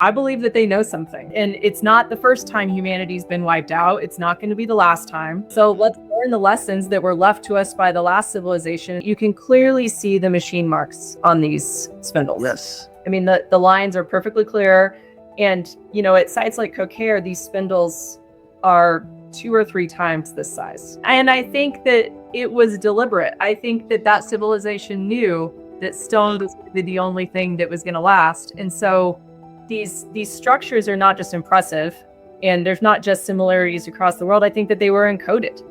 I believe that they know something, and it's not the first time humanity's been wiped out. It's not going to be the last time. So let's learn the lessons that were left to us by the last civilization. You can clearly see the machine marks on these spindles. Yes. I mean, the lines are perfectly clear. And, you know, at sites like Kokare, these spindles are 2 or 3 times this size. And I think that it was deliberate. I think that that civilization knew that stone was going to be the only thing that was going to last. And so these structures are not just impressive, and there's not just similarities across the world. I think that they were encoded.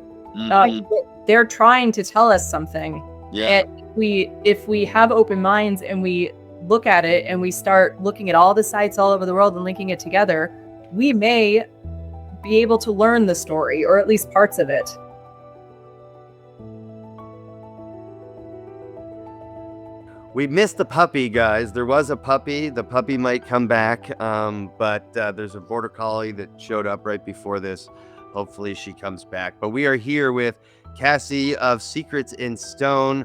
They're trying to tell us something. Yeah. And if we have open minds and we look at it and we start looking at all the sites all over the world and linking it together, we may be able to learn the story, or at least parts of it. We missed the puppy, guys. There was a puppy. The puppy might come back, but there's a border collie that showed up right before this. Hopefully she comes back. But we are here with Cassie of Secrets in Stone.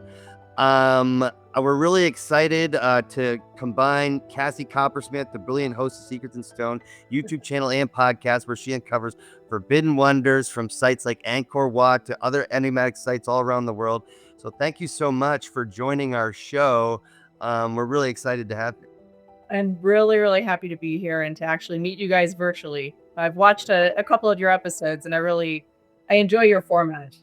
We're really excited to combine Cassie Coppersmith, the brilliant host of Secrets in Stone, YouTube channel and podcast, where she uncovers forbidden wonders from sites like Angkor Wat to other enigmatic sites all around the world. So thank you so much for joining our show. We're really excited to have you. I'm really, really happy to be here and to actually meet you guys virtually. I've watched a couple of your episodes, and I enjoy your format.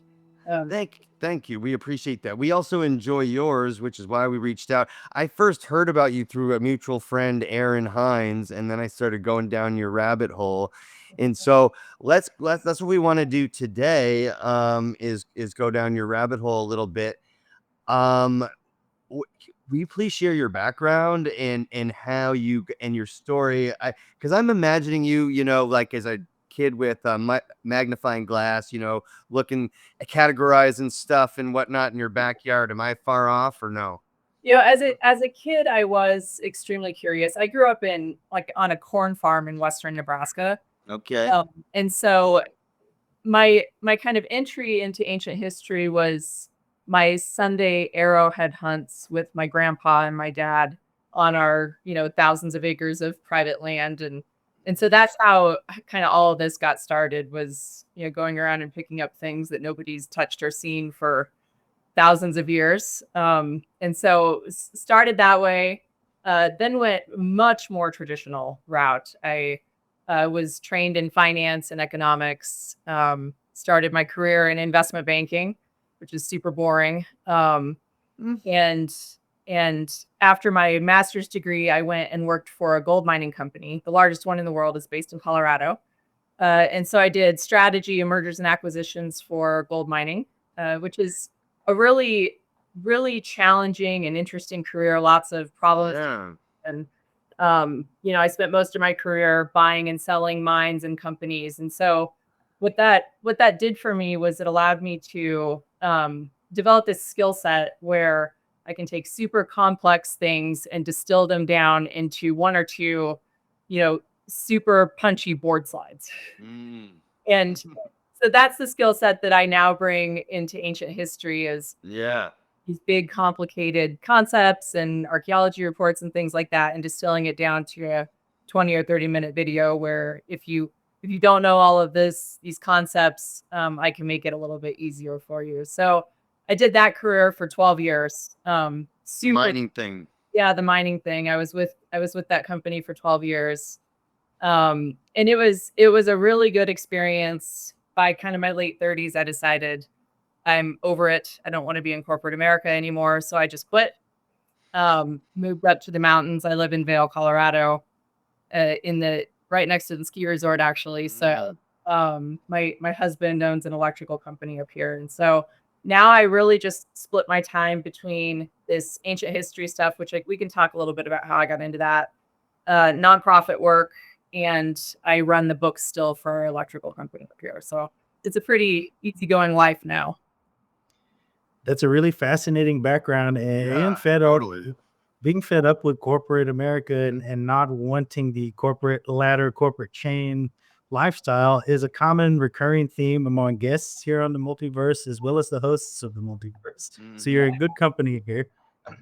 Thank you. We appreciate that. We also enjoy yours, which is why we reached out. I first heard about you through a mutual friend, Aaron Hines, and then I started going down your rabbit hole. And so that's what we want to do today, is go down your rabbit hole a little bit. Will you please share your background and how you and your story? Because I'm imagining you, like as a kid with magnifying glass, looking, categorizing stuff and whatnot in your backyard. Am I far off or no? You know, as a kid, I was extremely curious. I grew up on a corn farm in western Nebraska. Okay. And so my kind of entry into ancient history was my Sunday arrowhead hunts with my grandpa and my dad on our, thousands of acres of private land. And so that's how kind of all of this got started, was, going around and picking up things that nobody's touched or seen for thousands of years. And so started that way, then went much more traditional route. I was trained in finance and economics, started my career in investment banking, which is super boring. And after my master's degree, I went and worked for a gold mining company. The largest one in the world is based in Colorado. And so I did strategy, mergers and acquisitions for gold mining, which is a really, really challenging and interesting career. Lots of problems. Yeah. And, I spent most of my career buying and selling mines and companies. And so what that did for me was it allowed me to develop this skill set where I can take super complex things and distill them down into 1 or 2, super punchy board slides. And so that's the skill set that I now bring into ancient history, is these big complicated concepts and archaeology reports and things like that, and distilling it down to a 20 or 30-minute video where if you don't know all of these concepts, I can make it a little bit easier for you. So I did that career for 12 years. Mining thing. Yeah, the mining thing. I was with that company for 12 years. And it was a really good experience. By kind of my late 30s, I decided I'm over it. I don't want to be in corporate America anymore. So I just quit. Moved up to the mountains. I live in Vail, Colorado, right next to the ski resort, actually. So my husband owns an electrical company up here. And so now I really just split my time between this ancient history stuff, which we can talk a little bit about how I got into that, nonprofit work, and I run the books still for our electrical company up here. So it's a pretty easygoing life now. That's a really fascinating background, and being fed up with corporate America and not wanting the corporate ladder, corporate chain lifestyle is a common recurring theme among guests here on the Multiverse, as well as the hosts of the Multiverse. So you're in good company here.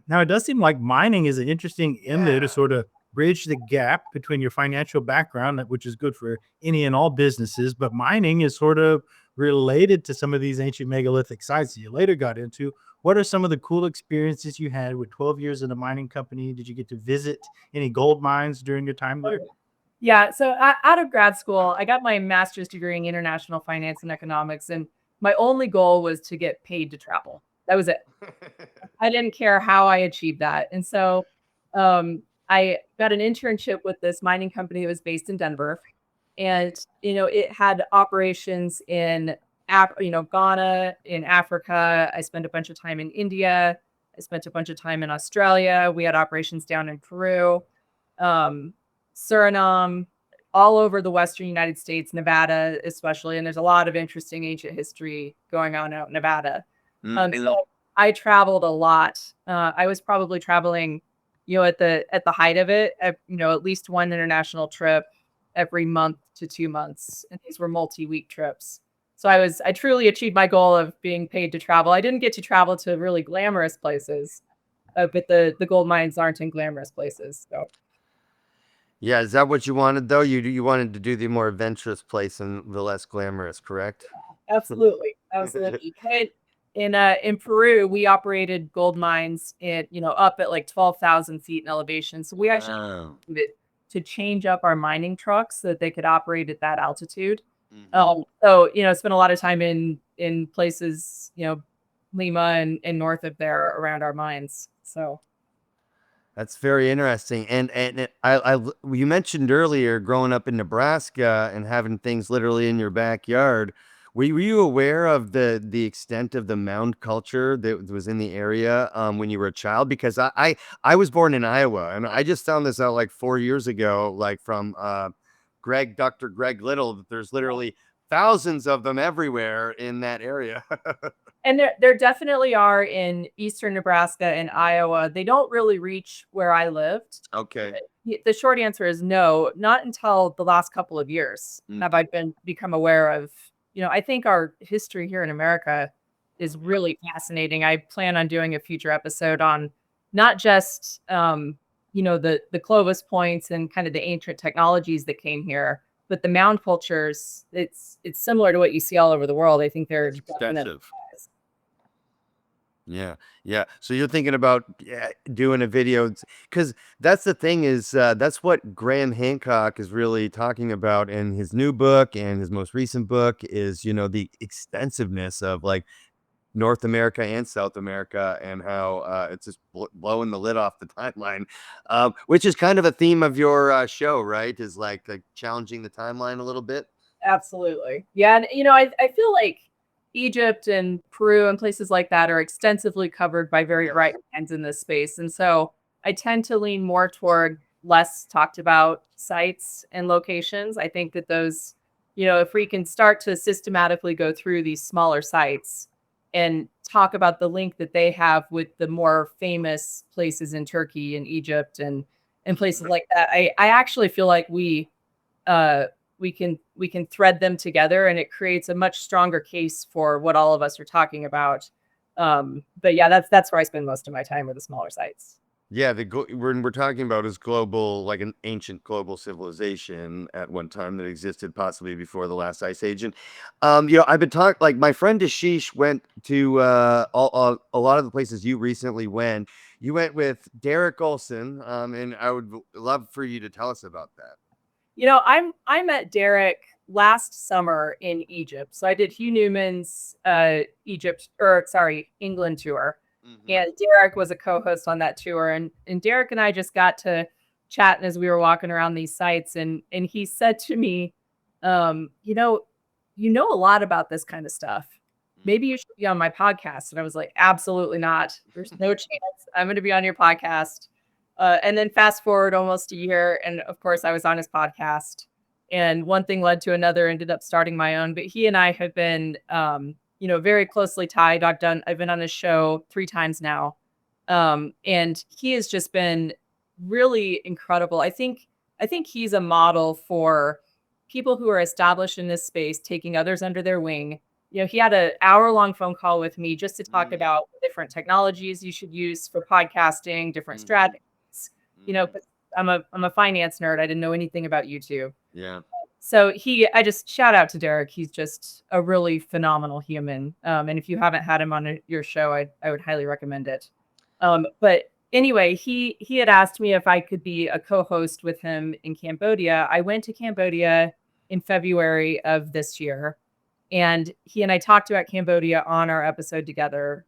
Now, it does seem like mining is an interesting inlet to sort of bridge the gap between your financial background, which is good for any and all businesses, but mining is sort of related to some of these ancient megalithic sites that you later got into. What are some of the cool experiences you had with 12 years in a mining company? Did you get to visit any gold mines during your time there? Yeah. So out of grad school, I got my master's degree in international finance and economics. And my only goal was to get paid to travel. That was it. I didn't care how I achieved that. And so I got an internship with this mining company that was based in Denver. And, it had operations in, Ghana, in Africa. I spent a bunch of time in India. I spent a bunch of time in Australia. We had operations down in Peru, um, Suriname, all over the Western United States, Nevada, especially. And there's a lot of interesting ancient history going on out in Nevada. So I traveled a lot. I was probably traveling, at the height of it, at least one international trip every month to 2 months, and these were multi-week trips. So I truly achieved my goal of being paid to travel. I didn't get to travel to really glamorous places, but the gold mines aren't in glamorous places. So Yeah, is that what you wanted though? You wanted to do the more adventurous place and the less glamorous, correct? absolutely, absolutely. And in Peru, we operated gold mines up at like 12,000 feet in elevation. So we actually Wow. needed to change up our mining trucks so that they could operate at that altitude. Mhm. So spent a lot of time in places, Lima and north of there around our mines. So That's very interesting. You mentioned earlier growing up in Nebraska and having things literally in your backyard. Were you aware of the extent of the mound culture that was in the area when you were a child? Because I was born in Iowa, and I just found this out like 4 years ago, like from Dr. Greg Little, that there's literally thousands of them everywhere in that area. and there definitely are in eastern Nebraska and Iowa. They don't really reach where I lived. Okay. The short answer is no, not until the last couple of years Mm. have I become aware of, I think our history here in America is really fascinating. I plan on doing a future episode on not just the Clovis points and kind of the ancient technologies that came here, but the mound cultures. It's similar to what you see all over the world. I think they're definitely. Extensive. Yeah, yeah. So you're thinking about doing a video, because that's the thing is that's what Graham Hancock is really talking about in his new book and his most recent book is, the extensiveness of like North America and South America and how it's just blowing the lid off the timeline, which is kind of a theme of your show, right? Is like challenging the timeline a little bit. Absolutely. Yeah. And, I feel like Egypt and Peru and places like that are extensively covered by very right hands in this space. And so I tend to lean more toward less talked about sites and locations. I think that those, if we can start to systematically go through these smaller sites and talk about the link that they have with the more famous places in Turkey and Egypt and places like that, I actually feel like uh, we can thread them together, and it creates a much stronger case for what all of us are talking about. But yeah, that's where I spend most of my time, with the smaller sites. Yeah, we're talking about is global, like an ancient global civilization at one time that existed possibly before the last ice age. And I've been talking, like my friend Ashish went to a lot of the places you recently went. You went with Derek Olson, and I would love for you to tell us about that. I met Derek last summer in Egypt. So I did Hugh Newman's England tour. Mhm. And Derek was a co-host on that tour. And Derek and I just got to chatting as we were walking around these sites. And he said to me, you know a lot about this kind of stuff. Maybe you should be on my podcast. And I was like, absolutely not. There's no chance I'm going to be on your podcast. And then fast forward almost a year, and of course, I was on his podcast. And one thing led to another. Ended up starting my own. But he and I have been, very closely tied. I've been on his show 3 times now, and he has just been really incredible. I think he's a model for people who are established in this space, taking others under their wing. He had an hour-long phone call with me just to talk about different technologies you should use for podcasting, different strategies. But I'm a finance nerd. I didn't know anything about YouTube. Yeah. So I just shout out to Derek. He's just a really phenomenal human. And if you haven't had him on your show, I would highly recommend it. But anyway, he had asked me if I could be a co-host with him in Cambodia. I went to Cambodia in February of this year, and he and I talked about Cambodia on our episode together.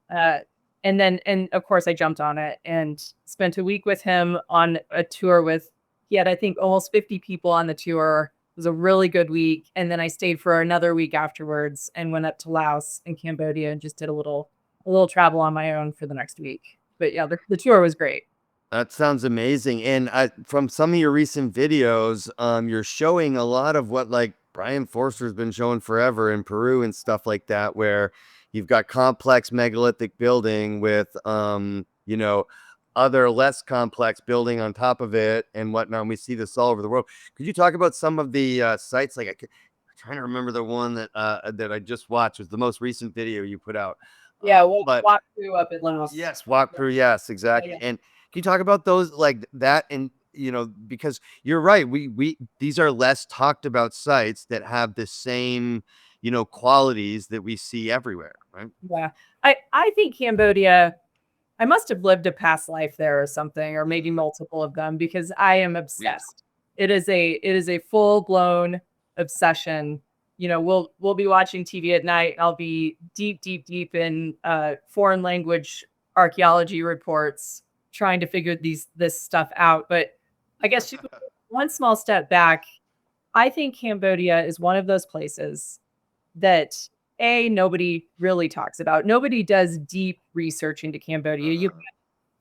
And of course I jumped on it and spent a week with him on a tour he had, I think, almost 50 people on the tour. It was a really good week. And then I stayed for another week afterwards and went up to Laos and Cambodia and just did a little travel on my own for the next week. But yeah, the tour was great. That sounds amazing. And from some of your recent videos, you're showing a lot of what like Brian Forster's been showing forever in Peru and stuff like that, where you've got complex megalithic building with, you know, other less complex building on top of it and whatnot. And we see this all over the world. Could you talk about some of the sites? Like I'm trying to remember the one that I just watched. It was the most recent video you put out. Yeah, we'll walk through up at Laos. Yes, walk through. Yes, exactly. Yeah. And can you talk about those like that? And because you're right, we these are less talked about sites that have the same qualities that we see everywhere, right? Yeah. I think Cambodia, I must have lived a past life there or something, or maybe multiple of them, because I am obsessed. Yeah. It is a full-blown obsession. We'll be watching TV at night. I'll be deep in foreign language archaeology reports, trying to figure this stuff out. But I guess one small step back, I think Cambodia is one of those places that nobody really talks about. Nobody does deep research into Cambodia. You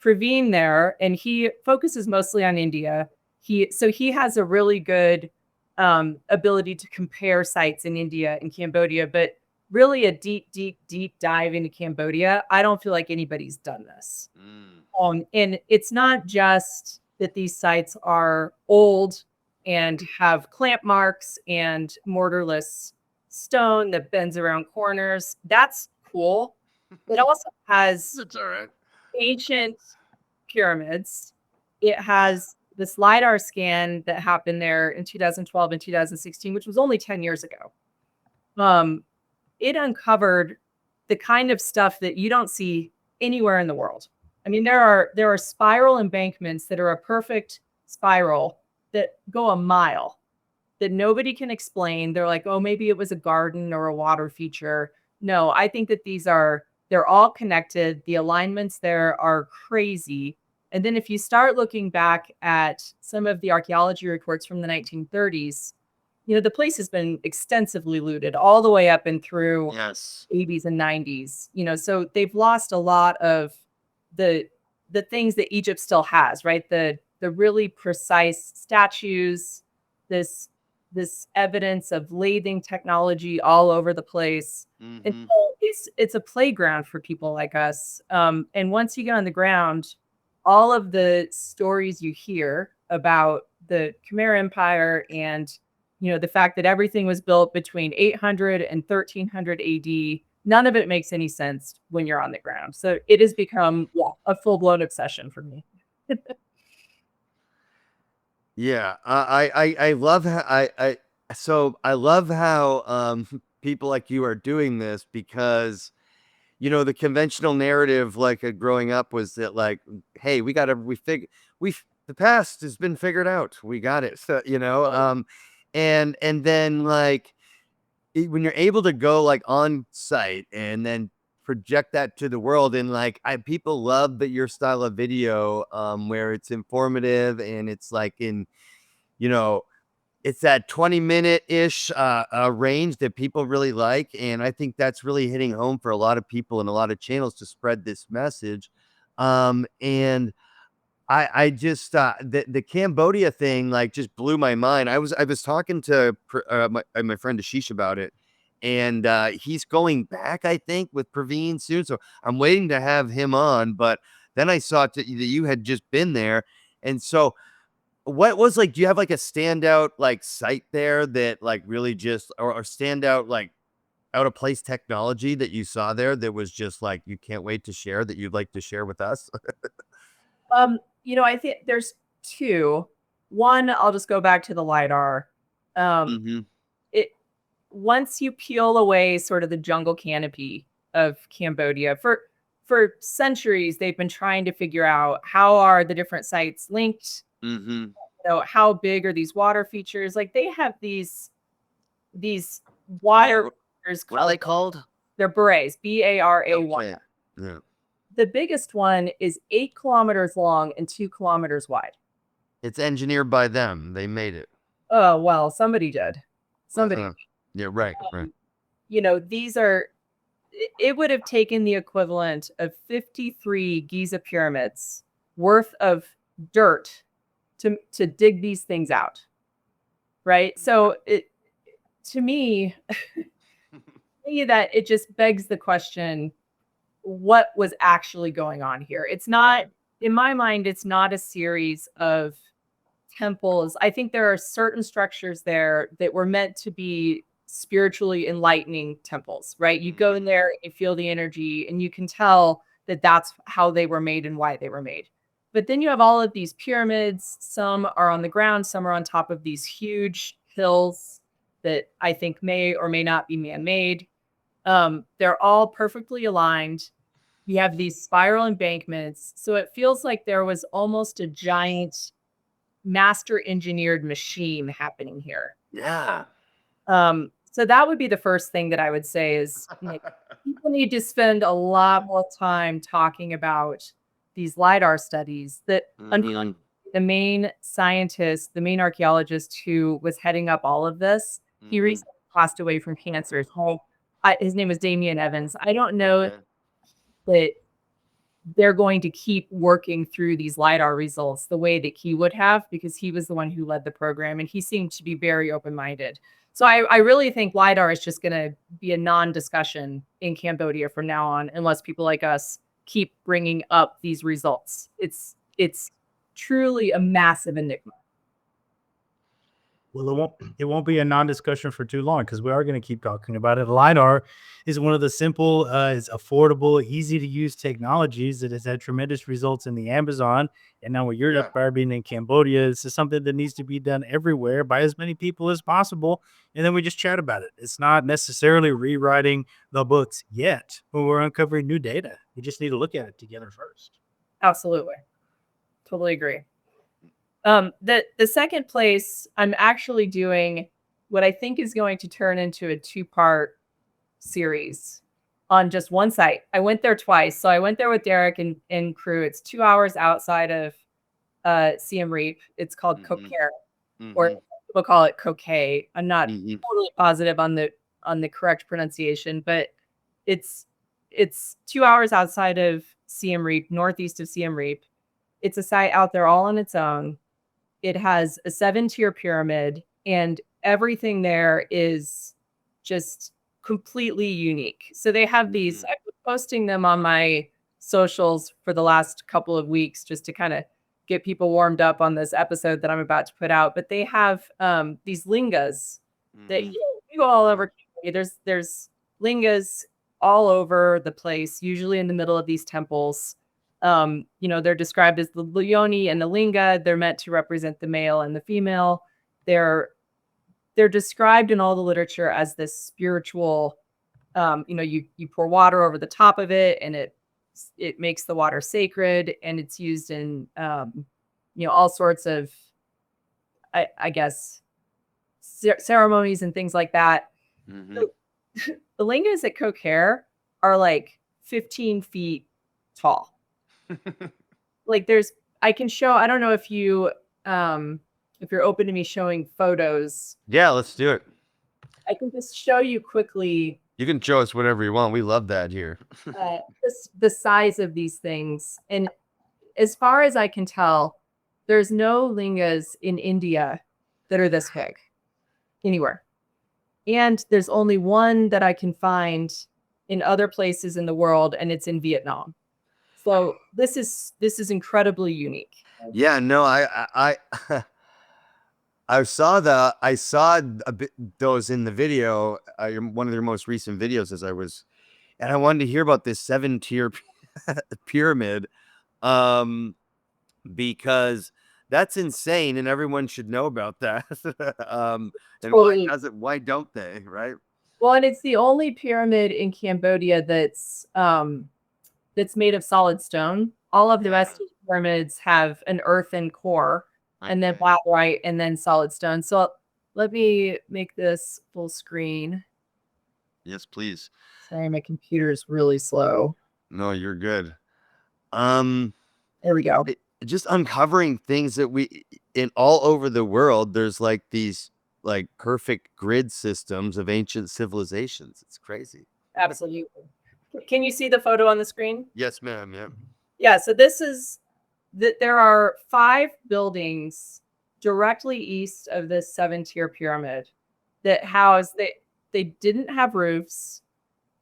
Praveen there, and he focuses mostly on India. He has a really good ability to compare sites in India and Cambodia, but really a deep dive into Cambodia, I don't feel like anybody's done this. And it's not just that these sites are old and have clamp marks and mortarless stone that bends around corners. That's cool. It also has That's all right. Ancient pyramids. It has this Lidar scan that happened there in 2012 and 2016, which was only 10 years ago. It uncovered the kind of stuff that you don't see anywhere in the world. I mean, there are spiral embankments that are a perfect spiral that go a mile that nobody can explain. They're like, oh, maybe it was a garden or a water feature. No, I think that they're all connected. The alignments there are crazy. And then if you start looking back at some of the archaeology reports from the 1930s, the place has been extensively looted all the way up and through 80s and 90s. So they've lost a lot of the things that Egypt still has, right? The really precise statues, this evidence of lathing technology all over the place. Mm-hmm. And so it's a playground for people like us. And once you get on the ground, all of the stories you hear about the Khmer Empire and the fact that everything was built between 800 and 1300 AD, none of it makes any sense when you're on the ground. So it has become a full-blown obsession for me. Yeah, I love how I love how people like you are doing this, because the conventional narrative like growing up was that like, hey, the past has been figured out, we got it. So and then like when you're able to go like on site and then project that to the world, and like people love that your style of video where it's informative and it's like in it's that 20-minute ish range that people really like. And I think that's really hitting home for a lot of people and a lot of channels to spread this message. And I just the Cambodia thing like just blew my mind. I was talking to my friend Ashish about it, and he's going back, I think, with Praveen soon. So I'm waiting to have him on. But then I saw that you had just been there, and so what was like? Do you have like a standout like site there that like really just or standout like out of place technology that you saw there that was just like you can't wait to share, that you'd like to share with us? I think two. One, I'll just go back to the Lidar. Mm-hmm. It once you peel away sort of the jungle canopy of Cambodia, for centuries they've been trying to figure out how are the different sites linked. Mm-hmm. So how big are these water features? Like they have these water features What are they called? They're berets, B-A-R-A-Y. Yeah. The biggest one is 8 kilometers long and 2 kilometers wide. It's engineered by them. They made it. Oh, well, somebody did. Somebody. Yeah, right. You know, it would have taken the equivalent of 53 Giza pyramids worth of dirt to dig these things out. Right? So to me, that it just begs the question, what was actually going on here? It's not, in my mind, it's not a series of temples. I think there are certain structures there that were meant to be spiritually enlightening temples, right? You go in there, you feel the energy, and you can tell that that's how they were made and why they were made. But then you have all of these pyramids. Some are on the ground, some are on top of these huge hills that I think may or may not be man-made. They're all perfectly aligned. You have these spiral embankments. So it feels like there was almost a giant master engineered machine happening here. Yeah. So that would be the first thing that I would say is like, people need to spend a lot more time talking about these LiDAR studies that the main scientist, the main archaeologist who was heading up all of this, he recently passed away from cancer. So his name is Damian Evans. I don't know that they're going to keep working through these LiDAR results the way that he would have, because he was the one who led the program and he seemed to be very open-minded. So I really think LiDAR is just going to be a non-discussion in Cambodia from now on, unless people like us keep bringing up these results. It's truly a massive enigma. Well, it won't be a non-discussion for too long because we are going to keep talking about it. LiDAR is one of the simple, is affordable, easy to use technologies that has had tremendous results in the Amazon. And now with your empire being in Cambodia, this is something that needs to be done everywhere by as many people as possible. And then we just chat about it. It's not necessarily rewriting the books yet, but we're uncovering new data. You just need to look at it together first. Absolutely. Totally agree. The second place, I'm actually doing what I think is going to turn into a 2-part series on just one site. I went there twice. So I went there with Derek and crew. It's 2 hours outside of Siem Reap. It's called Kokere, or people call it Kokay. I'm not totally positive on the correct pronunciation, but it's 2 hours outside of Siem Reap, northeast of Siem Reap. It's a site out there all on its own. It has a 7-tier pyramid, and everything there is just completely unique. So they have these, I've been posting them on my socials for the last couple of weeks just to kind of get people warmed up on this episode that I'm about to put out. But they have these lingas that you go all over. There's lingas all over the place, usually in the middle of these temples. They're described as the Leone and the Linga. They're meant to represent the male and the female. They're described in all the literature as this spiritual, you pour water over the top of it and it makes the water sacred, and it's used in, all sorts of, I guess, ceremonies and things like that. The lingas at Kokere are like 15 feet tall. Like I can show, I don't know if you're open to me showing photos. Yeah, let's do it. I can just show you quickly. You can show us whatever you want. We love that here. The size of these things. And as far as I can tell, there's no lingas in India that are this big anywhere. And there's only one that I can find in other places in the world, and it's in Vietnam. So this is incredibly unique. Yeah, no, I saw a bit those in the video, one of their most recent videos and I wanted to hear about this 7-tier pyramid, because That's insane, and everyone should know about that. And Totally. why don't they, right? Well, and it's the only pyramid in Cambodia that's made of solid stone. All of the rest of the pyramids have an earthen core and then blacklight and then solid stone. So let me make this full screen. Yes, please. Sorry, my computer is really slow. No, you're good. There we go. Just uncovering things that in all over the world, there's like these like perfect grid systems of ancient civilizations. It's crazy. Absolutely. Can you see the photo on the screen? Yes, ma'am. Yeah. Yeah, so this is that there are 5 buildings directly east of this 7-tier pyramid that they didn't have roofs,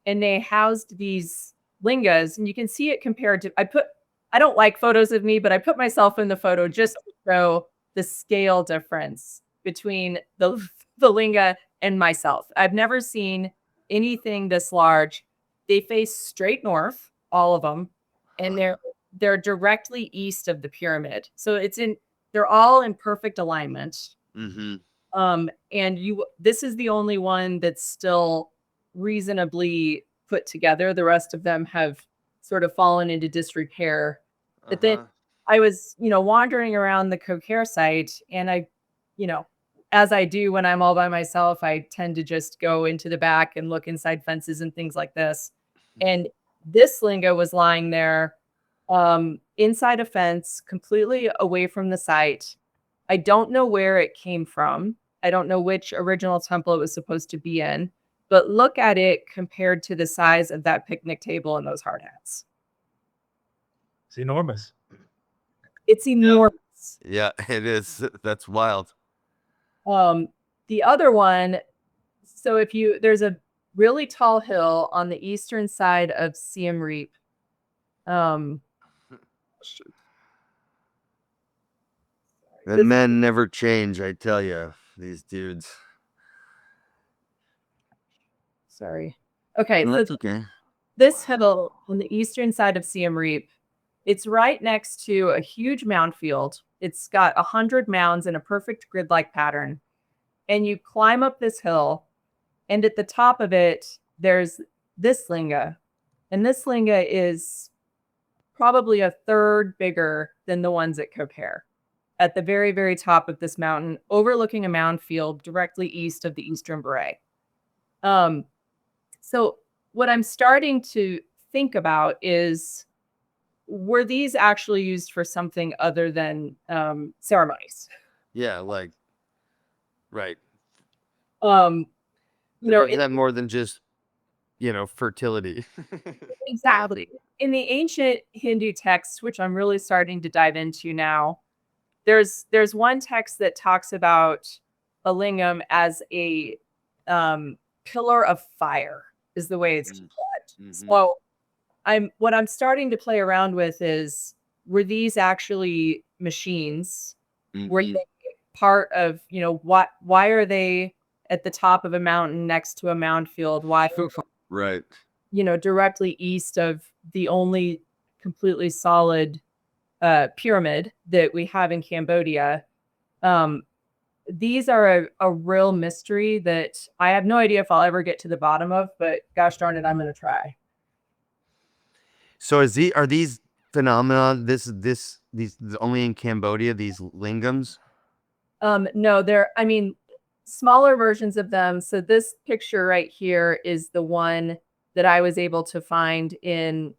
and they housed these lingas, and you can see it compared to I don't like photos of me, but I put myself in the photo just to show the scale difference between the linga and myself. I've never seen anything this large. They face straight north, all of them, and they're directly east of the pyramid. So they're all in perfect alignment. Mm-hmm. And this is the only one that's still reasonably put together. The rest of them have sort of fallen into disrepair. But then I was, wandering around the Kokare site, and as I do when I'm all by myself, I tend to just go into the back and look inside fences and things like this. And this linga was lying there, inside a fence, completely away from the site. I don't know where it came from. I don't know which original temple it was supposed to be in, but look at it compared to the size of that picnic table and those hard hats. It's enormous. It's enormous. Yeah, it is. That's wild. The other one, so there's a really tall hill on the eastern side of Siem Reap. The men never change, I tell you, these dudes. Sorry. Okay, No, so that's okay. this hill on the eastern side of Siem Reap, it's right next to a huge mound field. It's got 100 mounds in a perfect grid-like pattern. And you climb up this hill, and at the top of it, there's this linga. And this linga is probably a third bigger than the ones at Kokare, at the very, very top of this mountain, overlooking a mound field directly east of the Eastern Beret. So what I'm starting to think about is, were these actually used for something other than ceremonies? Yeah, like, right. That more than just, fertility. exactly. In the ancient Hindu texts, which I'm really starting to dive into now, there's one text that talks about a lingam as a pillar of fire, is the way it's described. Mm-hmm. So what I'm starting to play around with is, were these actually machines? Mm-hmm. Were they part of, why are they at the top of a mountain next to a mound field? Why, right, directly east of the only completely solid pyramid that we have in Cambodia? These are a real mystery that I have no idea if I'll ever get to the bottom of, but gosh darn it, I'm going to try. So are these phenomena these only in Cambodia, these lingams? No, smaller versions of them. So this picture right here is the one that I was able to find in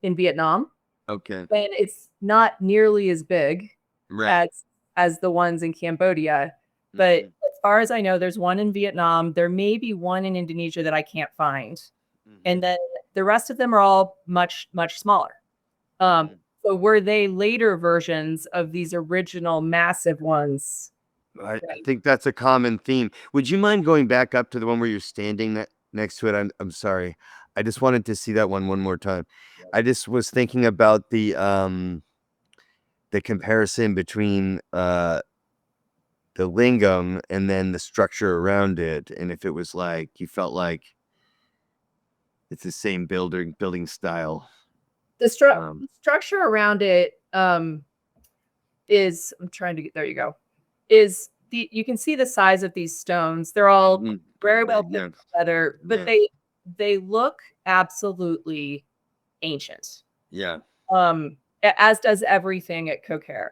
Vietnam. Okay. And it's not nearly as big as the ones in Cambodia. But as far as I know, there's one in Vietnam. There may be one in Indonesia that I can't find. Mm-hmm. And then the rest of them are all much, much smaller. So were they later versions of these original massive ones? I think that's a common theme. Would you mind going back up to the one where you're standing next to it? I'm sorry. I just wanted to see that one more time. I just was thinking about the comparison between the lingam and then the structure around it, and if it was like you felt like it's the same building style. The structure around it, is, I'm trying to get, there you go, is you can see the size of these stones. They're all very well put together, but they look absolutely ancient. Yeah. As does everything at Kokare.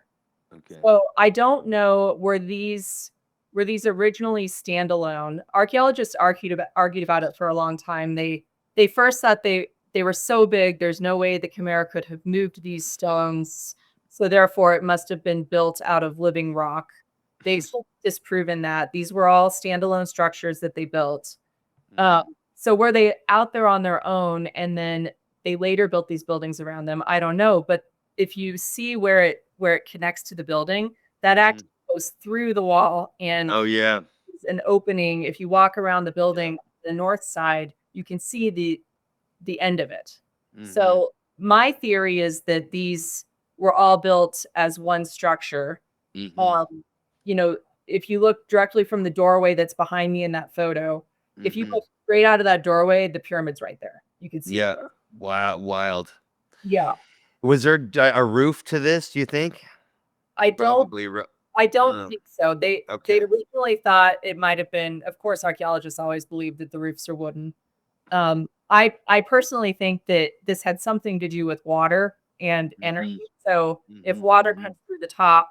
Okay. So I don't know, were these originally standalone? Archaeologists argued about it for a long time. They first thought they were so big, there's no way the Khmer could have moved these stones. So therefore, it must have been built out of living rock. They've disproven that. These were all standalone structures that they built. So were they out there on their own, and then they later built these buildings around them? I don't know. But if you see where it connects to the building, that actually goes through the wall, and it's an opening. If you walk around the building, the north side, you can see the end of it. So my theory is that these were all built as one structure. You know, if you look directly from the doorway that's behind me in that photo, if you look straight out of that doorway, the pyramid's right there. You can see. Yeah. Wow. Wild. Yeah. Was there a roof to this, do you think? I don't Probably think so. They originally thought it might have been, of course, archaeologists always believe that the roofs are wooden. I personally think that this had something to do with water and energy. So if water comes through the top,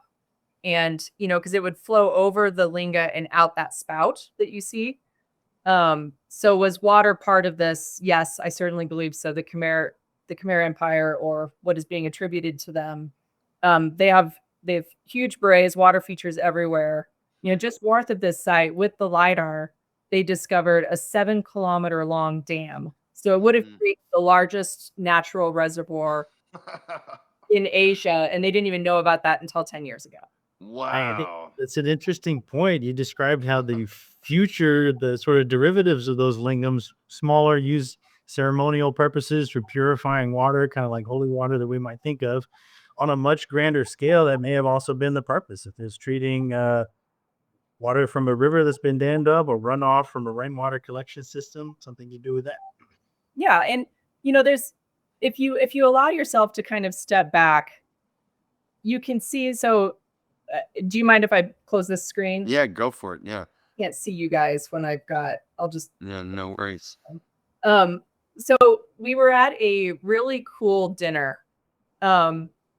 and because it would flow over the Linga and out that spout that you see. So was water part of this? Yes, I certainly believe so. The Khmer Empire, or what is being attributed to them, they have huge berets, water features everywhere. Just north of this site with the Lidar, they discovered a 7-kilometer long dam. So it would have created the largest natural reservoir in Asia, and they didn't even know about that until 10 years ago. Wow. That's an interesting point. You described how the sort of derivatives of those lingams, smaller, use ceremonial purposes for purifying water, kind of like holy water that we might think of. On a much grander scale, that may have also been the purpose. If it's treating water from a river that's been dammed up, or runoff from a rainwater collection system, something you do with that. Yeah, and there's, if you allow yourself to kind of step back, you can see. So do you mind if I close this screen? Yeah, go for it. Yeah. Can't see you guys when I'll just. Yeah, no worries. So we were at a really cool dinner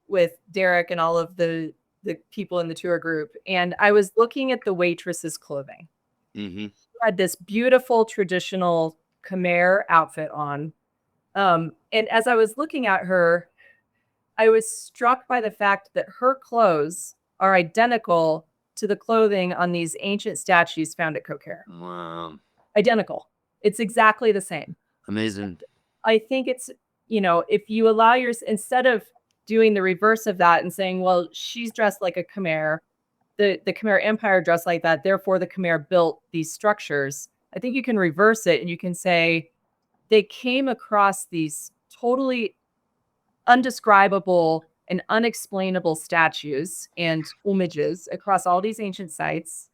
with Derek and all of the people in the tour group, and I was looking at the waitress's clothing. She had this beautiful traditional Khmer outfit on. And as I was looking at her, I was struck by the fact that her clothes are identical to the clothing on these ancient statues found at Kokare. Wow. Identical. It's exactly the same. Amazing. I think it's, if you allow instead of doing the reverse of that and saying, well, she's dressed like a Khmer, the Khmer Empire dressed like that, therefore the Khmer built these structures, I think you can reverse it and you can say they came across these totally undescribable and unexplainable statues and images across all these ancient sites.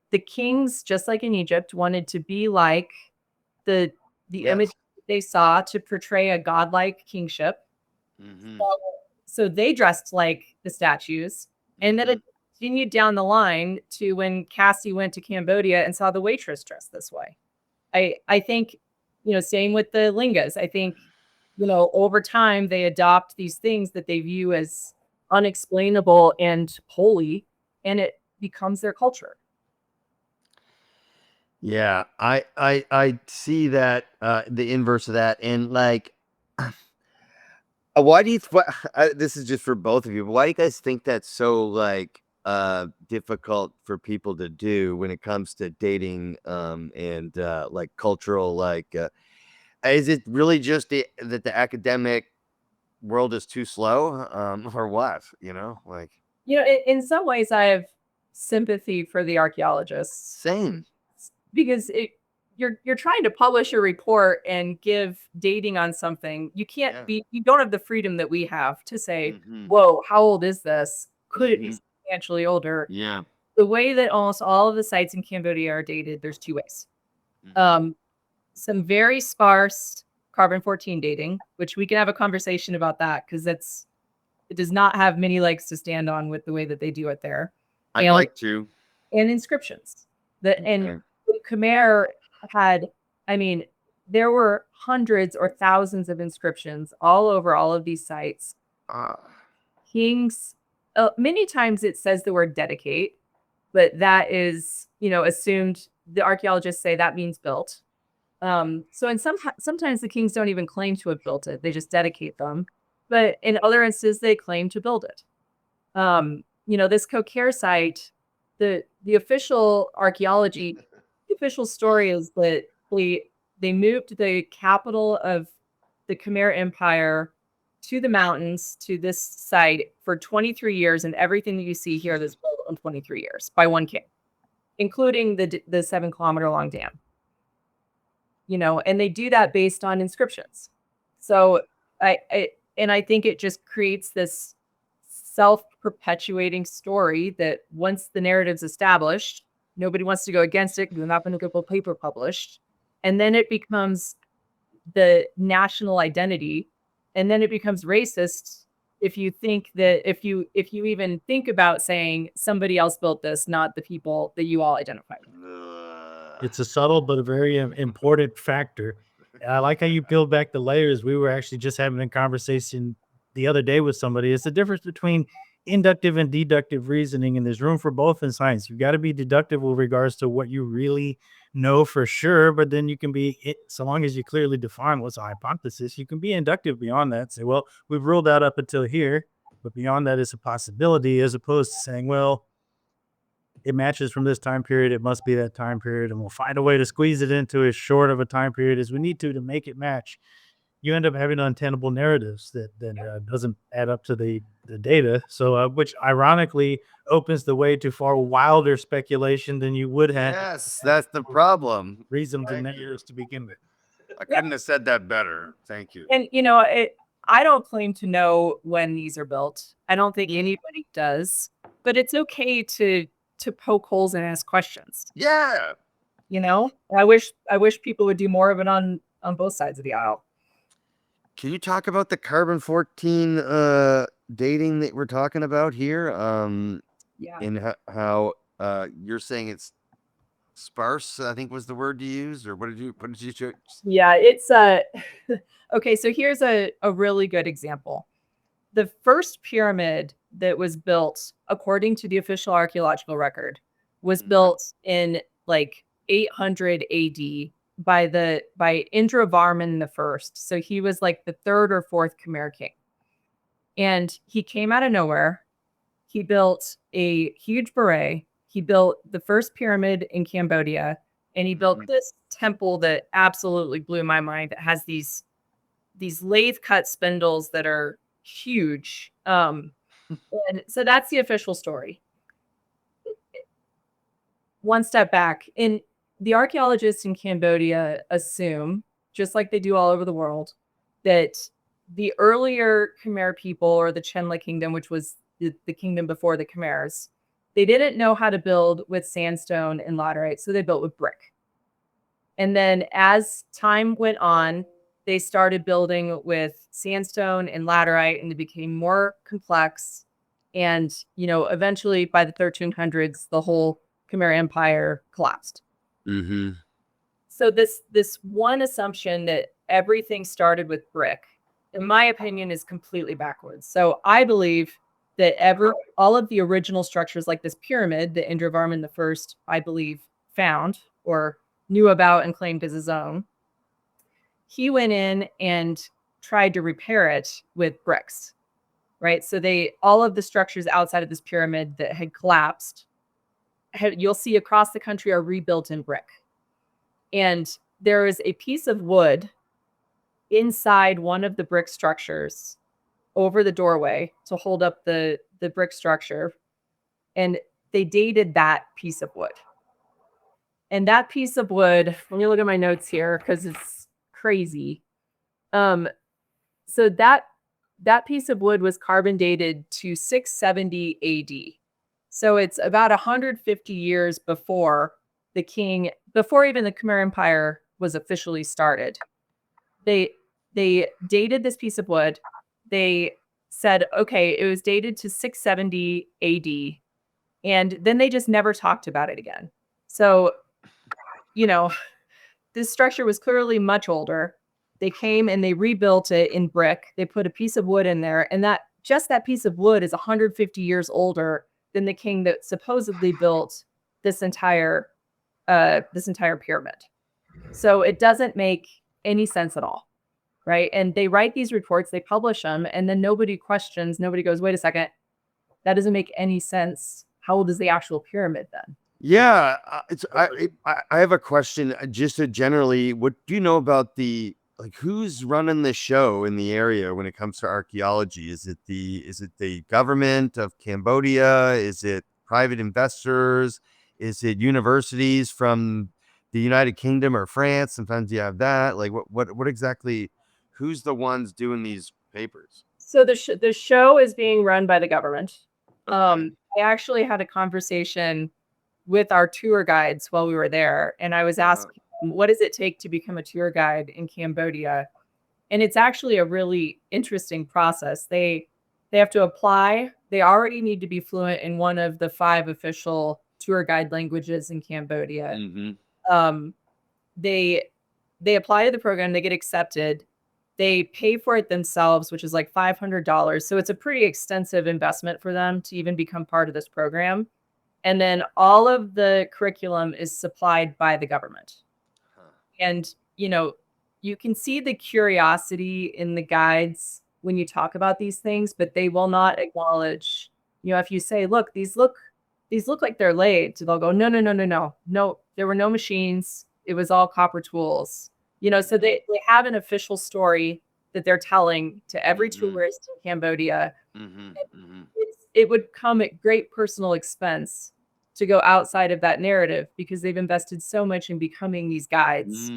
The kings, just like in Egypt, wanted to be like the image they saw to portray a godlike kingship. So they dressed like the statues. And then it continued down the line to when Cassie went to Cambodia and saw the waitress dressed this way. I think, same with the Lingas. I think, over time they adopt these things that they view as unexplainable and holy, and it becomes their culture. Yeah, I see that, the inverse of that, and like, why do you? This is just for both of you. But why do you guys think that's so like difficult for people to do when it comes to dating, and like cultural, like, is it really just that the academic world is too slow, or what? Like, In some ways, I have sympathy for the archaeologists. same. Because you're trying to publish a report and give dating on something. You can't you don't have the freedom that we have to say, whoa, how old is this? Could it be substantially older? Yeah. The way that almost all of the sites in Cambodia are dated, there's two ways. Some very sparse carbon-14 dating, which we can have a conversation about that, because It does not have many legs to stand on with the way that they do it there. I'd And- like to. And inscriptions. And Okay. the Khmer had, I mean, there were hundreds or thousands of inscriptions all over all of these sites. Kings, many times it says the word dedicate, but that is, assumed. The archaeologists say that means built. So sometimes the kings don't even claim to have built it; they just dedicate them. But in other instances, they claim to build it. This Kokere site, the official archaeology, the official story is that they moved the capital of the Khmer Empire to the mountains to this site for 23 years, and everything that you see here is built in 23 years by one king, including the 7-kilometer long dam. And they do that based on inscriptions. So I think it just creates this self-perpetuating story that once the narrative's established, nobody wants to go against it because they're not going to get a paper published. And then it becomes the national identity. And then it becomes racist if you think that if you even think about saying somebody else built this, not the people that you all identify with. It's a subtle but a very important factor. And I like how you peel back the layers. We were actually just having a conversation the other day with somebody. It's the difference between inductive and deductive reasoning, and there's room for both in science. You've got to be deductive with regards to what you really know for sure, but then you can be, so long as you clearly define what's a hypothesis, you can be inductive beyond that. Say, well, we've ruled out up until here, but beyond that is a possibility, as opposed to saying, well, it matches from this time period, it must be that time period, and we'll find a way to squeeze it into as short of a time period as we need to make it match. You end up having untenable narratives that doesn't add up to the data. So, which ironically opens the way to far wilder speculation than you would have. Yes, that's the problem. Reasons and narratives to begin with. I couldn't have said that better. Thank you. And I don't claim to know when these are built. I don't think anybody does. But it's okay to poke holes and ask questions. Yeah. I wish people would do more of it on both sides of the aisle. Can you talk about the carbon-14 dating that we're talking about here? Yeah. And how you're saying it's sparse, I think was the word you used, or what did you choose? Yeah, it's okay, so here's a really good example. The first pyramid that was built, according to the official archaeological record, was built in like 800 AD by Indravarman I. So he was like the third or fourth Khmer king. And he came out of nowhere. He built a huge beret. He built the first pyramid in Cambodia. And he built this temple that absolutely blew my mind. It has these lathe cut spindles that are huge. And so that's the official story. One step back, the archaeologists in Cambodia assume, just like they do all over the world, that the earlier Khmer people, or the Chenla kingdom, which was the kingdom before the Khmers, they didn't know how to build with sandstone and laterite, so they built with brick. And then as time went on, they started building with sandstone and laterite, and it became more complex. And, eventually by the 1300s, the whole Khmer Empire collapsed. Mm-hmm. So this one assumption that everything started with brick, in my opinion, is completely backwards. So I believe that all of the original structures, like this pyramid that Indravarman I, I believe, found or knew about and claimed as his own, he went in and tried to repair it with bricks, right? So all of the structures outside of this pyramid that had collapsed, you'll see across the country, are rebuilt in brick. And there is a piece of wood inside one of the brick structures over the doorway to hold up the brick structure. And they dated that piece of wood. And that piece of wood, let me look at my notes here because it's crazy. So that piece of wood was carbon dated to 670 AD. So it's about 150 years before even the Khmer Empire was officially started. They dated this piece of wood. They said, okay, it was dated to 670 AD. And then they just never talked about it again. So, you know, this structure was clearly much older. They came and they rebuilt it in brick. They put a piece of wood in there, and that piece of wood is 150 years older than the king that supposedly built this entire pyramid. So it doesn't make any sense at all, right? And they write these reports, they publish them, and then nobody questions. Nobody goes, "Wait a second, that doesn't make any sense. How old is the actual pyramid then?" Yeah, I have a question. Just generally, what do you know about who's running the show in the area when it comes to archaeology? Is it the government of Cambodia? Is it private investors? Is it universities from the United Kingdom or France? Sometimes you have that. Like what exactly? Who's the ones doing these papers? So the show is being run by the government. I actually had a conversation with our tour guides while we were there, and I was asking, what does it take to become a tour guide in Cambodia? And it's actually a really interesting process. They have to apply. They already need to be fluent in one of the 5 official tour guide languages in Cambodia. Um, they apply to the program, they get accepted. They pay for it themselves, which is like $500. So it's a pretty extensive investment for them to even become part of this program. And then all of the curriculum is supplied by the government. And, you can see the curiosity in the guides when you talk about these things, but they will not acknowledge, if you say, look, these look like they're laid, they'll go, no, no, no, no, no, no, there were no machines. It was all copper tools. So they have an official story that they're telling to every tourist in Cambodia. It would come at great personal expense to go outside of that narrative because they've invested so much in becoming these guides.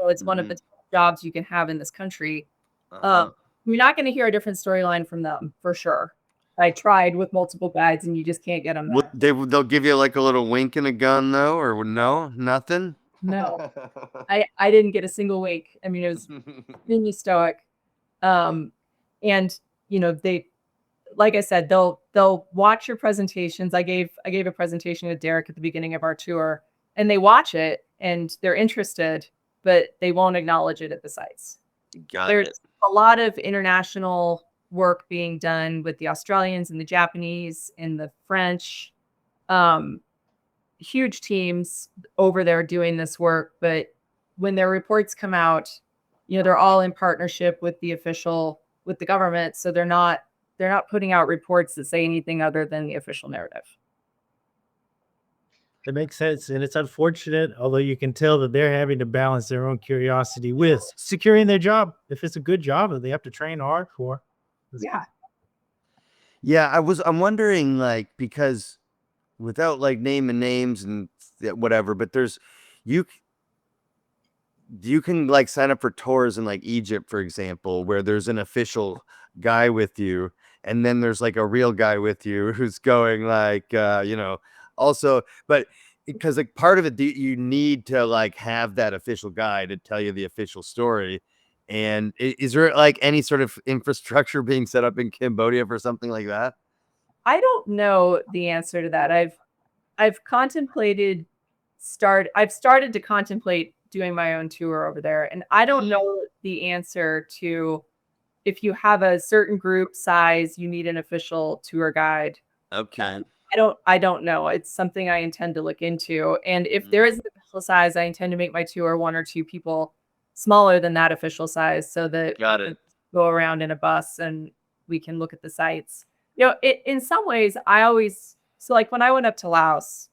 It's one of the top jobs you can have in this country. You're not going to hear a different storyline from them for sure. I tried with multiple guides and you just can't get them there. They'll give you like a little wink and a gun though, or no, nothing. No, I didn't get a single wink. I mean, it was really stoic. And they, like I said, they'll watch your presentations. I gave a presentation to Derek at the beginning of our tour, and they watch it and they're interested, but they won't acknowledge it at the sites. There's a lot of international work being done with the Australians and the Japanese and the French. Huge teams over there doing this work, but when their reports come out, they're all in partnership with the government, so they're not putting out reports that say anything other than the official narrative. That makes sense, and it's unfortunate, although you can tell that they're having to balance their own curiosity with securing their job. If it's a good job that they have to train hard for. Yeah, I'm wondering, because without naming names and whatever, but you can sign up for tours in Egypt, for example, where there's an official guy with you, and then there's a real guy with you who's going also, but because part of it, you need to have that official guy to tell you the official story. And is there any sort of infrastructure being set up in Cambodia for something like that? I don't know the answer to that. I've started to contemplate doing my own tour over there, and I don't know the answer to if you have a certain group size, you need an official tour guide. Okay. I don't know. It's something I intend to look into. And if there is an official size, I intend to make my tour 1 or 2 people smaller than that official size so that Got we it. can go around in a bus and we can look at the sites. In some ways, when I went up to Laos,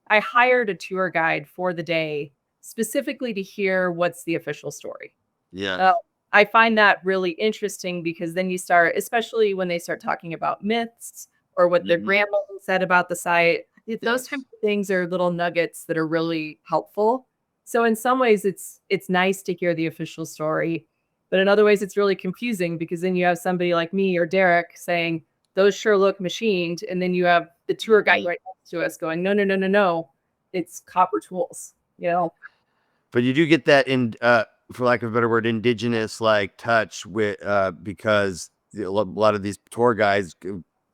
I hired a tour guide for the day specifically to hear what's the official story. Yeah. I find that really interesting because then you start, especially when they start talking about myths or what their grandmother said about the site. Those types of things are little nuggets that are really helpful. So in some ways, it's nice to hear the official story, but in other ways, it's really confusing because then you have somebody like me or Derek saying, those sure look machined. And then you have the tour guide right next to us going, no, no, no, no, no. It's copper tools, But you do get that for lack of a better word, indigenous touch with because a lot of these tour guides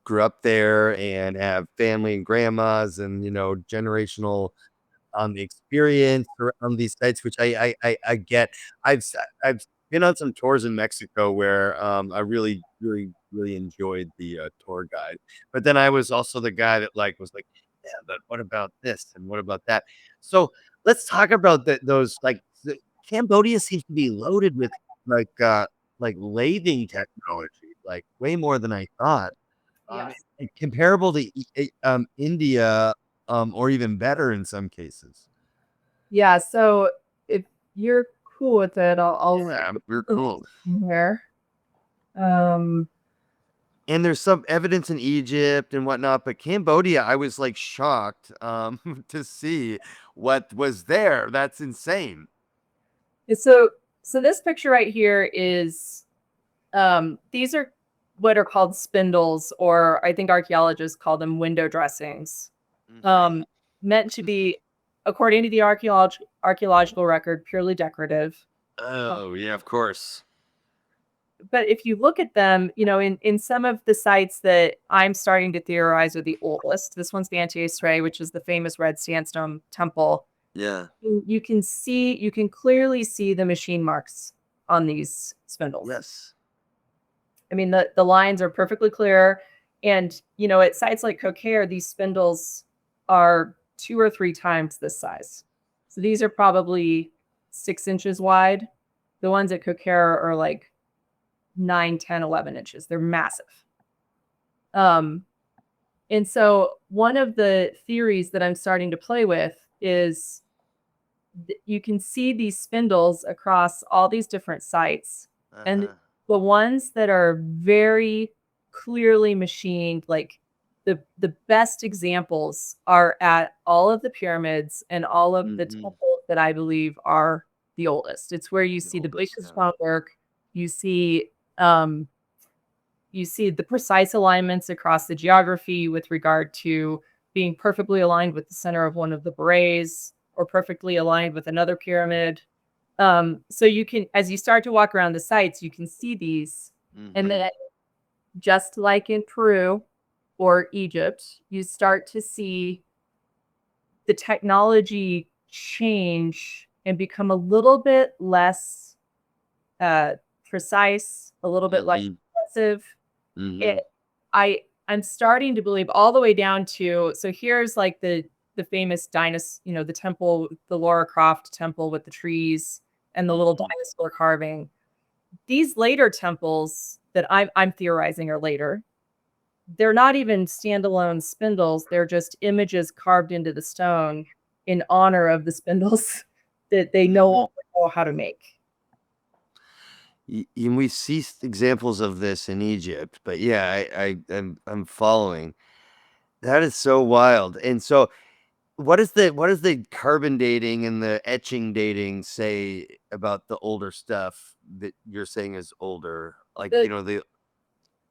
grew up there and have family and grandmas and, generational experience around these sites, which I get. I've been on some tours in Mexico where I really enjoyed the tour guide, but then I was also the guy that was like, yeah, but what about this and what about that? So let's talk about those Cambodia seems to be loaded with like lathing technology, like way more than I thought. Yes. Comparable to India, or even better in some cases. Yeah. So if you're cool with it, I'll Yeah, we're cool. here. Um, And there's some evidence in Egypt and whatnot, but Cambodia, I was shocked to see what was there. That's insane. so this picture right here is these are what are called spindles, or I think archaeologists call them window dressings. Meant to be, according to the archaeological record, purely decorative. Oh, yeah, of course. But if you look at them, in some of the sites that I'm starting to theorize are the oldest. This one's the Anti-Sray, which is the famous red sandstone temple. Yeah. You can clearly see the machine marks on these spindles. Yes. I mean, the lines are perfectly clear. And, at sites like Kokare, these spindles are 2 or 3 times this size. So these are probably 6 inches wide. The ones at Kokare are like 9, 10, 11 inches. They're massive. And so one of the theories that I'm starting to play with is you can see these spindles across all these different sites. And the ones that are very clearly machined, like the best examples are at all of the pyramids and all of the temples that I believe are the oldest. It's where you see the biggest groundwork. You see the precise alignments across the geography with regard to being perfectly aligned with the center of one of the berets or perfectly aligned with another pyramid. So you can, as you start to walk around the sites, you can see these. And then just like in Peru or Egypt, you start to see the technology change and become a little bit less precise, a little bit less aggressive. I'm starting to believe all the way down to, so here's like the famous dinosaur, the temple, the Lara Croft temple with the trees and the little dinosaur carving. These later temples that I'm theorizing are later. They're not even standalone spindles. They're just images carved into the stone in honor of the spindles that they know how to make. And we see examples of this in Egypt, but yeah, I'm following. That is so wild. And so what does the carbon dating and the etching dating say about the older stuff that you're saying is older?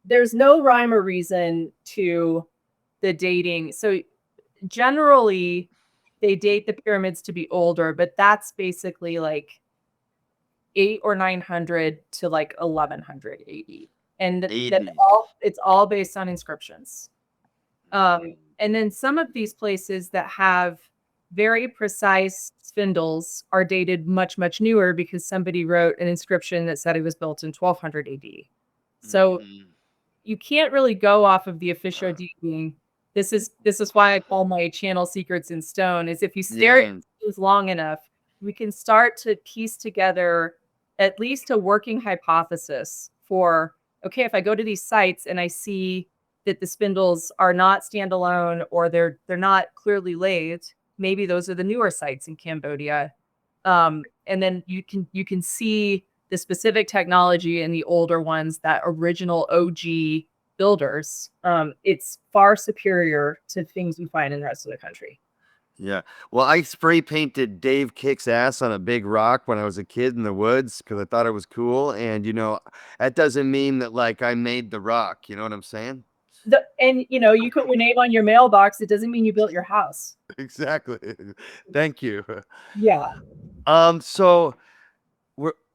There's no rhyme or reason to the dating. So generally they date the pyramids to be older, but that's basically like 800 or 900 to like 1100 AD. And it's all based on inscriptions. And then some of these places that have very precise spindles are dated much, much newer because somebody wrote an inscription that said it was built in 1200 AD. So you can't really go off of the official dating. This is why I call my channel Secrets in Stone, is if you stare at things long enough, we can start to piece together at least a working hypothesis for, okay, if I go to these sites and I see that the spindles are not standalone or they're not clearly lathed, maybe those are the newer sites in Cambodia. And then you can see the specific technology in the older ones, that original OG builders. It's far superior to things we find in the rest of the country. Yeah. Well, I spray painted Dave Kicks ass on a big rock when I was a kid in the woods because I thought it was cool. And, that doesn't mean that I made the rock. You know what I'm saying? You put your name on your mailbox. It doesn't mean you built your house. Exactly. Thank you. Yeah. So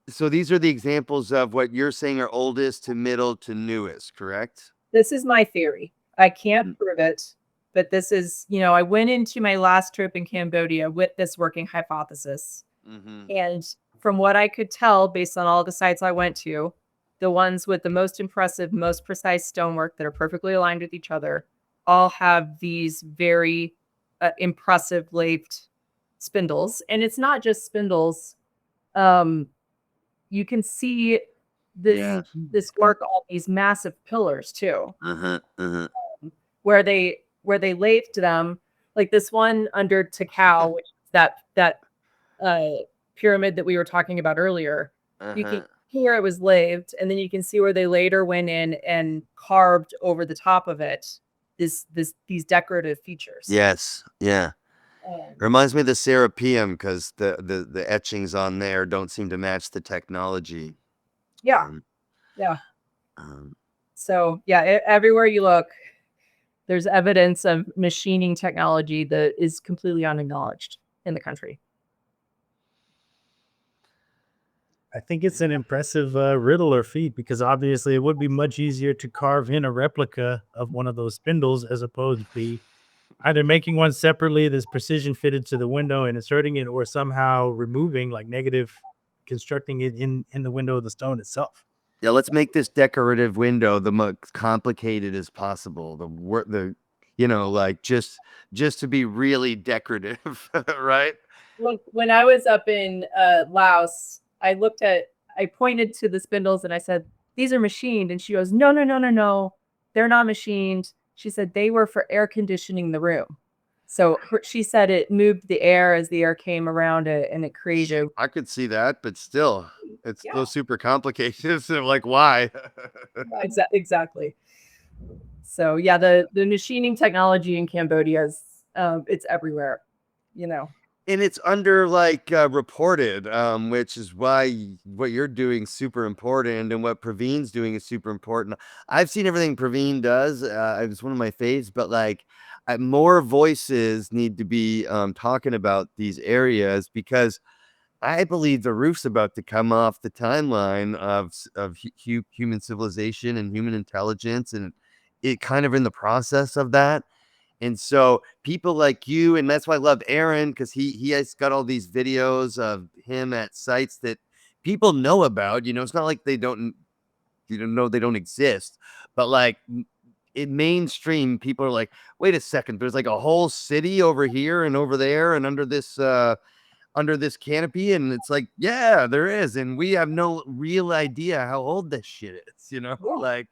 So these are the examples of what you're saying are oldest to middle to newest, correct? This is my theory. I can't Mm. prove it, but this is, I went into my last trip in Cambodia with this working hypothesis. Mm-hmm. And from what I could tell, based on all the sites I went to, the ones with the most impressive, most precise stonework that are perfectly aligned with each other all have these very impressive lathed spindles. And it's not just spindles. Um, you can see Yeah. this work on these massive pillars too, Uh-huh. Uh-huh. where they lathed them, like this one under Takao, which is that uh, pyramid that we were talking about earlier. You can Uh-huh. here it was lathed, and then you can see where they later went in and carved over the top of it these decorative features. Yes. Yeah. Um, Reminds me of the Serapeum because the etchings on there don't seem to match the technology. yeah, Um, yeah. um, So yeah, everywhere you look, there's evidence of machining technology that is completely unacknowledged in the country. I think it's an impressive riddle or feat because obviously it would be much easier to carve in a replica of one of those spindles as opposed to be either making one separately that's precision fitted to the window and inserting it, or somehow removing, like negative, constructing it in the window of the stone itself. yeah, let's make this decorative window the most complicated as possible. Like just to be really decorative, right? When I was up in Laos, I pointed to the spindles and I said, "These are machined." And she goes, "No, no, no, no, no. They're not machined." She said they were for air conditioning the room. So she said it moved the air as the air came around it and it created. I could see that, but still, it's Yeah, still super complicated. So like, why? exactly. So yeah, the machining technology in Cambodia is it's everywhere, you know. And it's under like reported, which is why what you're doing is super important, and what Praveen's doing is super important. I've seen everything Praveen does. It's one of my faves, but like more voices need to be talking about these areas because I believe the roof's about to come off the timeline of human civilization and human intelligence, and it kind of in the process of that. And so people like you, and that's why I love Aaron, because he has got all these videos of him at sites that people know about. It's not like they don't know they don't exist, but like in mainstream, people are like, wait a second, there's like a whole city over here and over there and under this canopy, and it's like, yeah, there is, and we have no real idea how old this shit is, Yeah. like.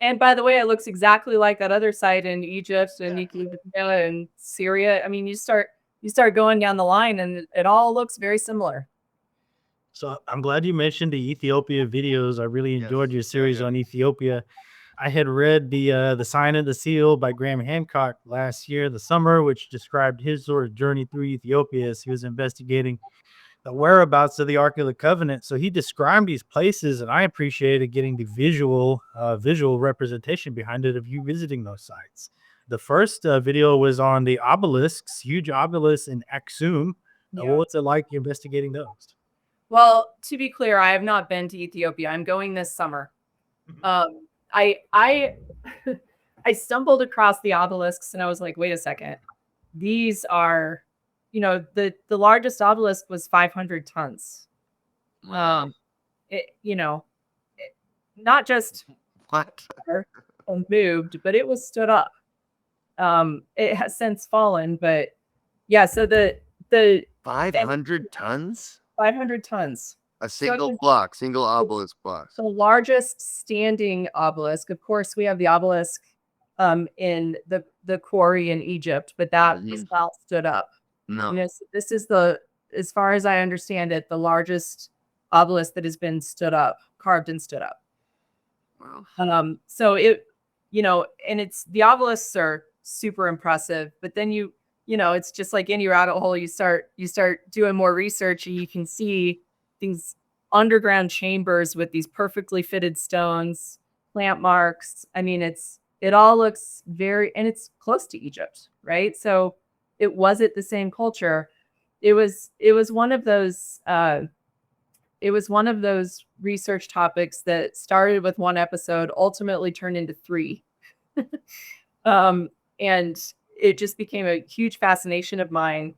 And by the way, it looks exactly like that other site in Egypt and Ethiopia and Syria. I mean, you start going down the line, and it all looks very similar. So I'm glad you mentioned the Ethiopia videos. I really enjoyed Yes. your series on Ethiopia. I had read the Sign of the Seal by Graham Hancock last year, the summer, which described his sort of journey through Ethiopia as he was investigating the whereabouts of the Ark of the Covenant. So he described these places, and I appreciated getting the visual representation behind it of you visiting those sites. The first video was on the obelisks, huge obelisks in Aksum. What's it like investigating those? Well, to be clear, I have not been to Ethiopia. I'm going this summer. I I stumbled across the obelisks and I was like, wait a second. These are, the largest obelisk was 500 tons. It, not just What? moved, but it was stood up. It has since fallen, but yeah, so the 500 tons? 500 tons. A So single obelisk block. the largest standing obelisk. Of course, we have the obelisk in the quarry in Egypt, but that is not stood up. No. This is as far as I understand it, the largest obelisk that has been carved and stood up. Wow. So it, and it's the obelisks are super impressive, but then it's just like any rabbit hole. You start doing more research and you can see these underground chambers with these perfectly fitted stones, plant marks. I mean, it all looks and it's close to Egypt, right? So it wasn't the same culture. It was one of those it was one of those research topics that started with one episode, ultimately turned into 3. And it just became a huge fascination of mine.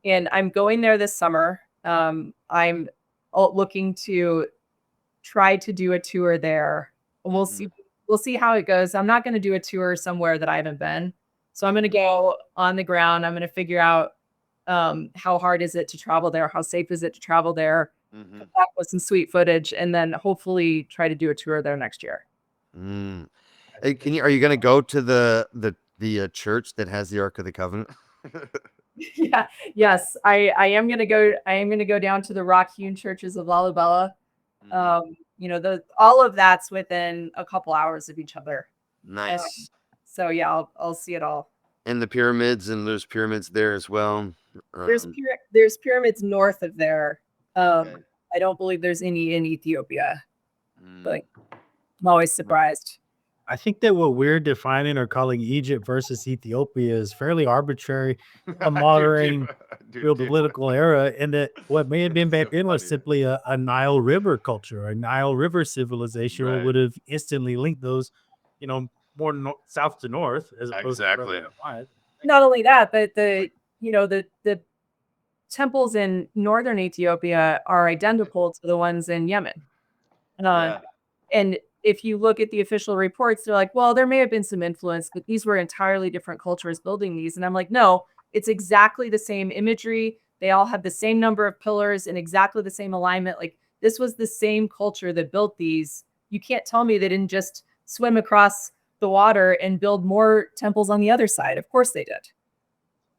And I'm going there this summer. I'm looking to try to do a tour there. We'll see. We'll see how it goes. I'm not going to do a tour somewhere that I haven't been. So I'm going to go on the ground. I'm going to figure out how hard is it to travel there? How safe is it to travel there? Come back with some sweet footage, and then hopefully try to do a tour there next year. Hey, are you going to go to the church that has the Ark of the Covenant? Yeah. Yes, I am going to go. I am going to go down to the rock-hewn churches of Lalibela. All of that's within a couple hours of each other. Nice. So yeah, I'll see it all. And the pyramids, and there's pyramids there as well. There's pyramids north of there. I don't believe there's any in Ethiopia, but I'm always surprised. I think that what we're defining or calling Egypt versus Ethiopia is fairly arbitrary, a modern geopolitical era, and that what may have been back then was simply a Nile River culture, a Nile River civilization, Right. would have instantly linked those, more south to north as opposed Exactly. to wide. Not only that, but the temples in northern Ethiopia are identical to the ones in Yemen. And if you look at the official reports, they're like, well, there may have been some influence, but these were entirely different cultures building these. And I'm like, no, it's exactly the same imagery. They all have the same number of pillars and exactly the same alignment. Like, this was the same culture that built these. You can't tell me they didn't just swim across the water and build more temples on the other side. Of course they did.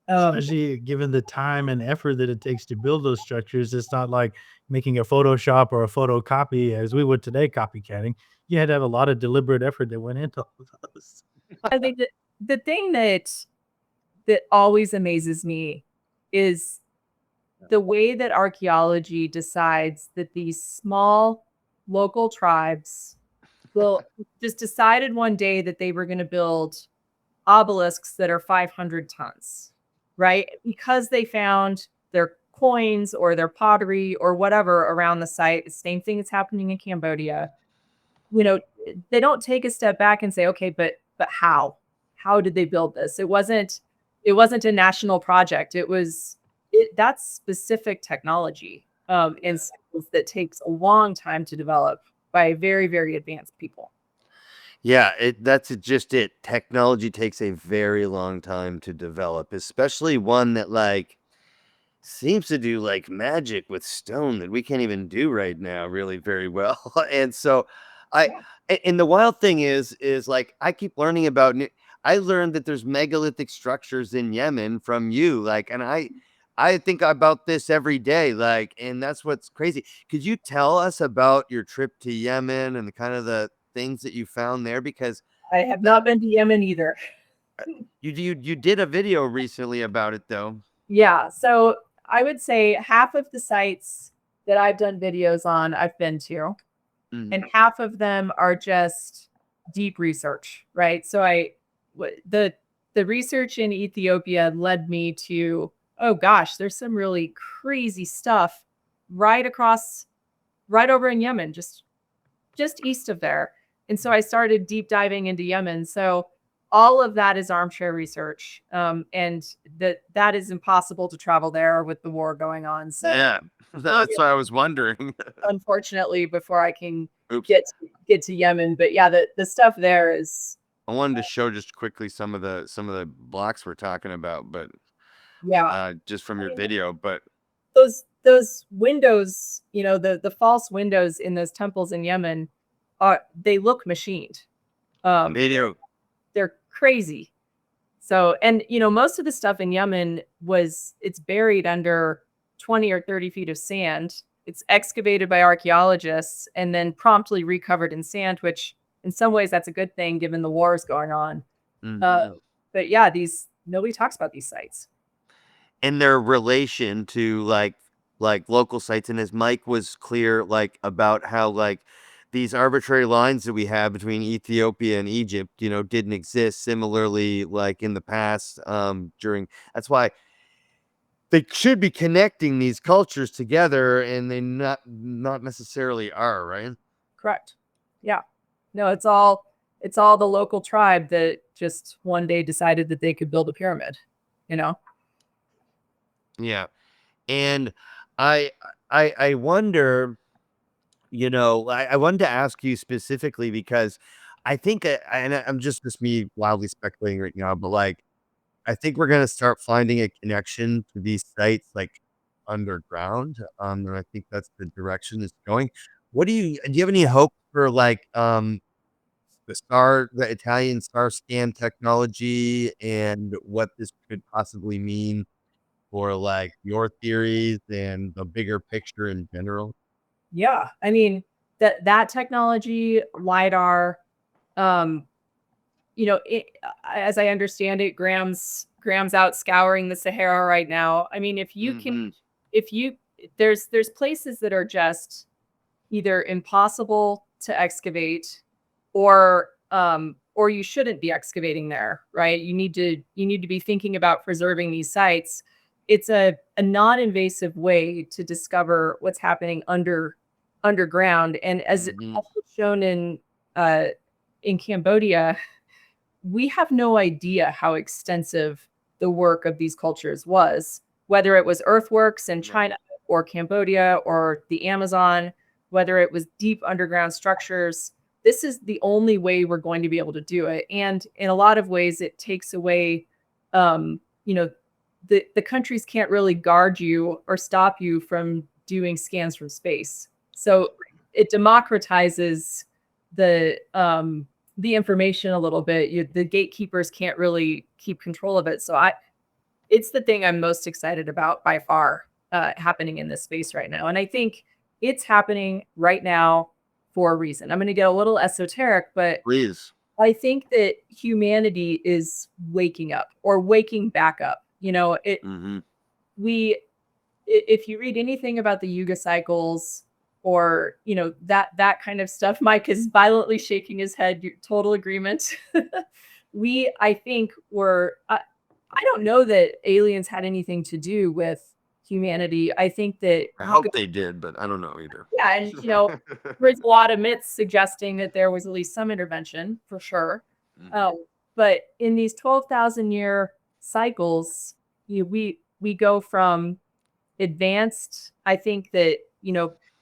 Especially given the time and effort that it takes to build those structures. It's not like making a Photoshop or a photocopy as we would today, copycatting. You had to have a lot of deliberate effort that went into all of those. I think that the thing that always amazes me is the way that archaeology decides that these small local tribes will just decided one day that they were going to build obelisks that are 500 tons, right? Because they found their coins or their pottery or whatever around the site. The same thing is happening in Cambodia. They don't take a step back and say, okay, but how? How did they build this? It wasn't a national project. That's specific technology and skills that takes a long time to develop by very, very advanced people. Yeah, that's just it. Technology takes a very long time to develop, especially one that seems to do magic with stone that we can't even do right now really very well. And so and the wild thing is I keep learning about I learned that there's megalithic structures in Yemen from you, and I think about this every day, and that's what's crazy. Could you tell us about your trip to Yemen and the kind of the things that you found there? Because I have not been to Yemen either. You did a video recently about it though. Yeah, so I would say half of the sites that I've done videos on, I've been to, and half of them are just deep research, right? So the research in Ethiopia led me to, oh gosh, there's some really crazy stuff right over in Yemen, just east of there. And so I started deep diving into Yemen. So all of that is armchair research. And that is impossible to travel there with the war going on. So yeah, that's what I was wondering. Unfortunately, before I can get to Yemen. But yeah, the stuff there is. I wanted to show just quickly some of the blocks we're talking about, but yeah, just from your video. But those windows, the false windows in those temples in Yemen, they look machined. They do. They're crazy. So, and most of the stuff in Yemen it's buried under 20 or 30 feet of sand. It's excavated by archaeologists and then promptly recovered in sand, which in some ways that's a good thing given the wars going on. But yeah, nobody talks about these sites and their relation to like local sites. And as Mike was clear, about how these arbitrary lines that we have between Ethiopia and Egypt, didn't exist similarly in the past. That's why they should be connecting these cultures together, and they not necessarily are, right? Correct. Yeah. No, it's all the local tribe that just one day decided that they could build a pyramid, you know? Yeah. And I I wonder, I wanted to ask you specifically because I think, I'm just me wildly speculating right now, but like I think we're gonna start finding a connection to these sites like underground. And I think that's the direction it's going. Do you have any hope for like the Italian star scan technology and what this could possibly mean for like your theories and the bigger picture in general? Yeah. I mean, that technology, Lidar, um, as I understand it, Graham's out scouring the Sahara right now. I mean, Hmm. if you there's places that are just either impossible to excavate or you shouldn't be excavating there, right? You need to be thinking about preserving these sites. It's a non-invasive way to discover what's happening underground. And as Hmm. also shown uh in Cambodia, we have no idea how extensive the work of these cultures was, whether it was earthworks in Right. China or Cambodia or the Amazon, whether it was deep underground structures. This is the only way we're going to be able to do it. And in a lot of ways, it takes away, um, you know, the countries can't really guard you or stop you from doing scans from space. So it democratizes the information a little bit. The gatekeepers can't really keep control of it. So it's the thing I'm most excited about by far, happening in this space right now. And I think it's happening right now for a reason. I'm going to get a little esoteric, but Please. I think that humanity is waking up or waking back up. Hmm. We if you read anything about the Yuga cycles or that kind of stuff, Mike is violently shaking his head. Total agreement. I think were I don't know that aliens had anything to do with humanity. I think that I hope they did, but I don't know either. yeah, and there's a lot of myths suggesting that there was at least some intervention for sure. Mhm. But in these 12,000-year cycles, we go from advanced. I think that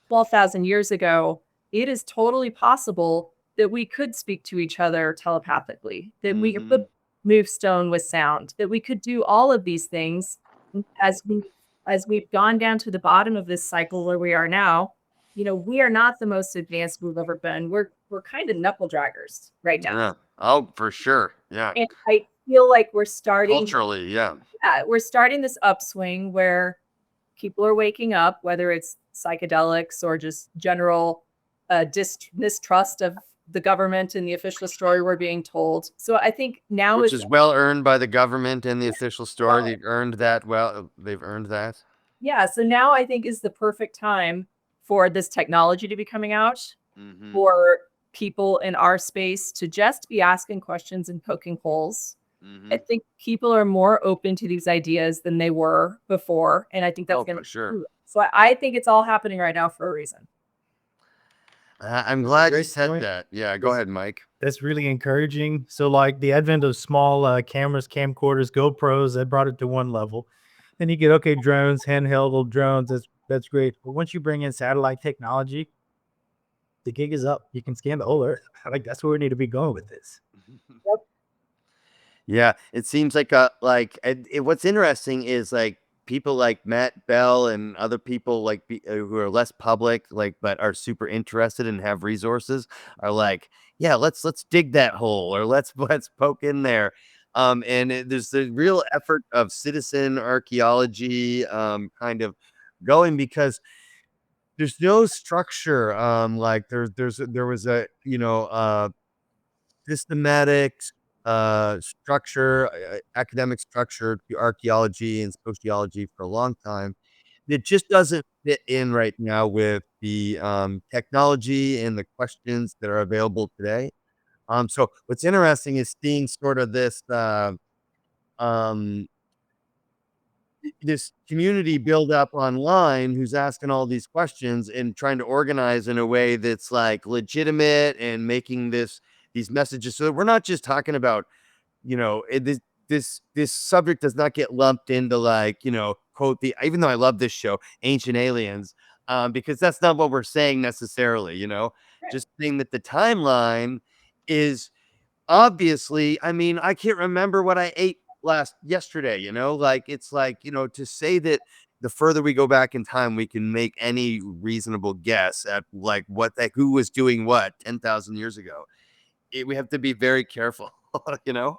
12,000 years ago, it is totally possible that we could speak to each other telepathically, that we could Mhm. move stone with sound, that we could do all of these things as we've gone down to the bottom of this cycle where we are now. We are not the most advanced we've ever been. We're kind of knuckle draggers right now. Yeah. Oh, for sure. Yeah. And I feel like Culturally, yeah. we're starting this upswing where people are waking up, whether it's psychedelics or just general mistrust of the government and the official story we're being told. So I think now Which is is well earned by the government and the official story. well, They've earned that. Well, they've earned that. yeah. So now I think is the perfect time for this technology to be coming out, Mhm. for people in our space to just be asking questions and poking holes. I Mhm. think people are more open to these ideas than they were before, and I think that's Oh, going for sure. to. So I think it's all happening right now for a reason. I'm glad you Great said point. that. Yeah, go ahead, Mike. That's really encouraging. So, like the advent of small cameras, camcorders, GoPros, that brought it to one level. Then you get okay, drones, handheld little drones. That's great. But once you bring in satellite technology, the gig is up. You can scan the whole Earth. Like that's where we need to be going with this. Yep. Yeah, it seems like what's interesting is like people like Matt Bell and other people like who are less public, like but are super interested and have resources, are like, yeah, let's dig that hole or let's poke in there. There's the real effort of citizen archaeology, kind of going because there's no structure. Like there was a systematic structure, academic structure to archaeology and sociology for a long time. It just doesn't fit in right now with the technology and the questions that are available today. So what's interesting is seeing sort of this um, this community build up online who's asking all these questions and trying to organize in a way that's like legitimate and making these messages so that we're not just talking about, this subject does not get lumped into like, quote the, even though I love this show, Ancient Aliens, because that's not what we're saying necessarily, Right. just saying that the timeline is obviously, I mean, I can't remember what I ate yesterday, like it's like, to say that the further we go back in time, we can make any reasonable guess at like who was doing what 10,000 years ago. We have to be very careful, you know?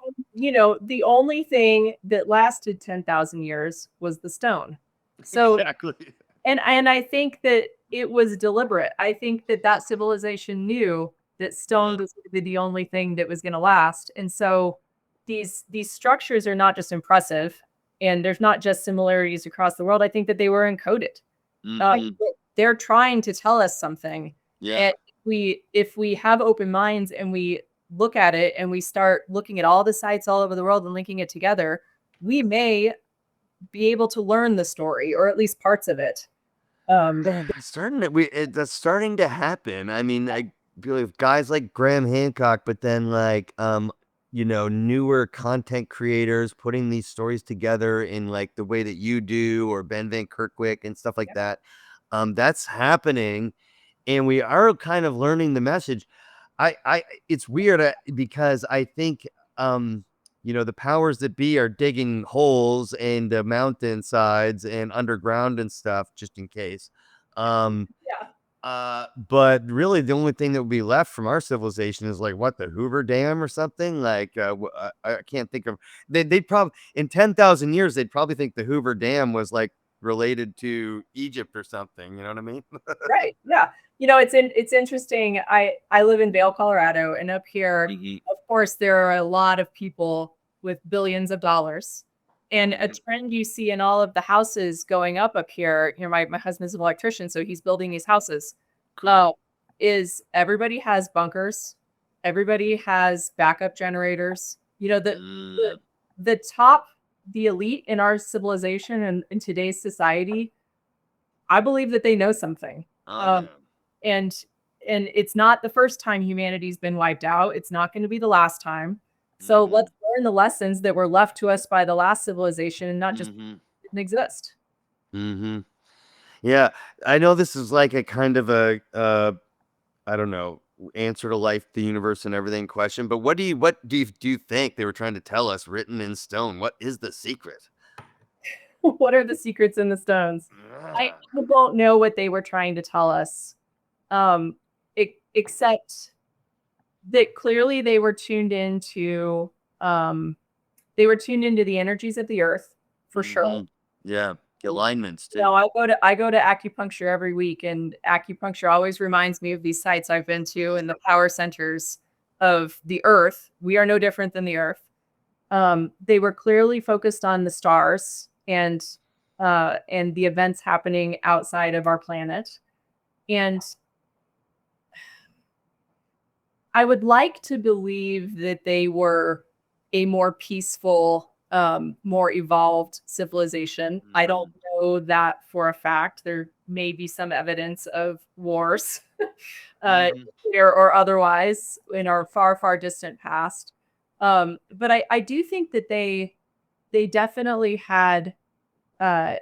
The only thing that lasted 10,000 years was the stone. So, Exactly. and I think that it was deliberate. I think that that civilization knew that stone was gonna be the only thing that was gonna last, and so these structures are not just impressive, and there's not just similarities across the world. I think that they were encoded. Mhm. They're trying to tell us something, Yeah. and if we have open minds and we look at it and we start looking at all the sites all over the world and linking it together, we may be able to learn the story or at least parts of it. Man, that's starting to happen. I mean, I feel like guys like Graham Hancock, but then like newer content creators putting these stories together in like the way that you do, or Ben Van Kerkwyk and stuff like that. That's happening, and we are kind of learning the message. It's weird, because I think the powers that be are digging holes in the mountainsides and underground and stuff just in case. Yeah. But really the only thing that would be left from our civilization is like what, the Hoover Dam or something like. I can't think of, they'd probably in 10,000 years they'd probably think the Hoover Dam was like related to Egypt or something, you know what I mean? Right. Yeah. It's interesting. I live in Vail, Colorado, and up here, Mhm. of course, there are a lot of people with billions of dollars. And a trend you see in all of the houses going up here, my husband's an electrician, so he's building these houses. Now, is everybody has bunkers, everybody has backup generators. Mm. The top, the elite in our civilization and in today's society, I believe that they know something. Oh, Um, and and it's not the first time humanity's been wiped out. It's not going to be the last time. So Mhm. let's learn the lessons that were left to us by the last civilization and not just Mhm. didn't exist. Mhm. Yeah, I know this is like a kind of a I don't know, answer to life, the universe, and everything question. But what do you think they were trying to tell us, written in stone? What is the secret? What are the secrets in the stones? I Ah. don't know what they were trying to tell us. Um, except that clearly um, they were tuned into the energies of the earth for sure. Mhm. Yeah, alignments too. No, I go to acupuncture every week, and acupuncture always reminds me of these sites I've been to and the power centers of the earth. We are no different than the earth. They were clearly focused on the stars and the events happening outside of our planet. And I would like to believe that they were a more peaceful, more evolved civilization. I don't know that for a fact. There may be some evidence of wars, uh, Mhm. or otherwise in our far, far distant past. But I do think that they definitely had uh,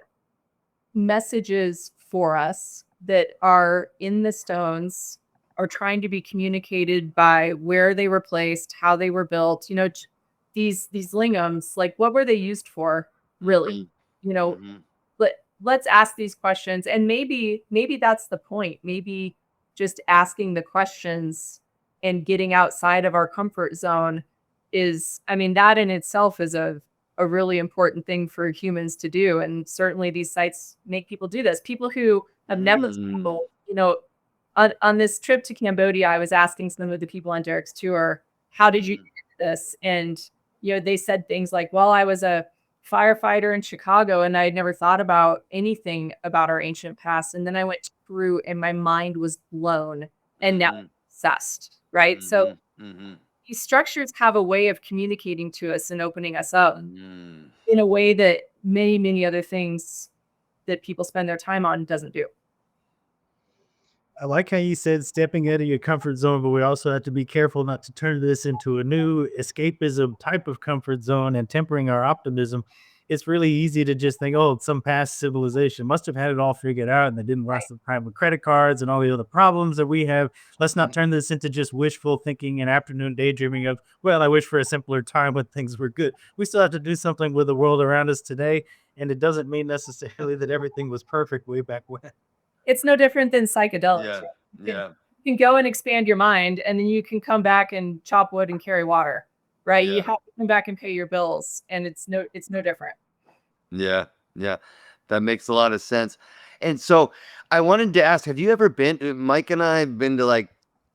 messages for us that are in the stones, are trying to be communicated by where they were placed, how they were built. These lingams, like what were they used for, really? Mhm. You know, Mhm. let's ask these questions, and maybe that's the point. Maybe just asking the questions and getting outside of our comfort zone is, I mean, that in itself is a really important thing for humans to do. And certainly these sites make people do this. People who have never Mm. traveled, on this trip to Cambodia, I was asking some of the people on Derek's tour, how did you Mhm. do this? And, they said things like, well, I was a firefighter in Chicago and I had never thought about anything about our ancient past. And then I went through and my mind was blown and now I'm Mhm. obsessed. Right. So Mhm. Mhm. these structures have a way of communicating to us and opening us up Mm. in a way that many, many other things that people spend their time on doesn't do. I like how you said stepping out of your comfort zone, but we also have to be careful not to turn this into a new escapism type of comfort zone and tempering our optimism. It's really easy to just think, oh, some past civilization must have had it all figured out and they didn't Right. waste the time with credit cards and all the other problems that we have. Let's not turn this into just wishful thinking and afternoon daydreaming of, well, I wish for a simpler time when things were good. We still have to do something with the world around us today. And it doesn't mean necessarily that everything was perfect way back when. It's no different than psychedelics. Yeah. Right? Yeah. You can go and expand your mind, and then you can come back and chop wood and carry water, right? You Yeah. have to come back and pay your bills, and it's no different. Yeah. Yeah. That makes a lot of sense. And so I wanted to ask, have you ever been, Mike and I have been to like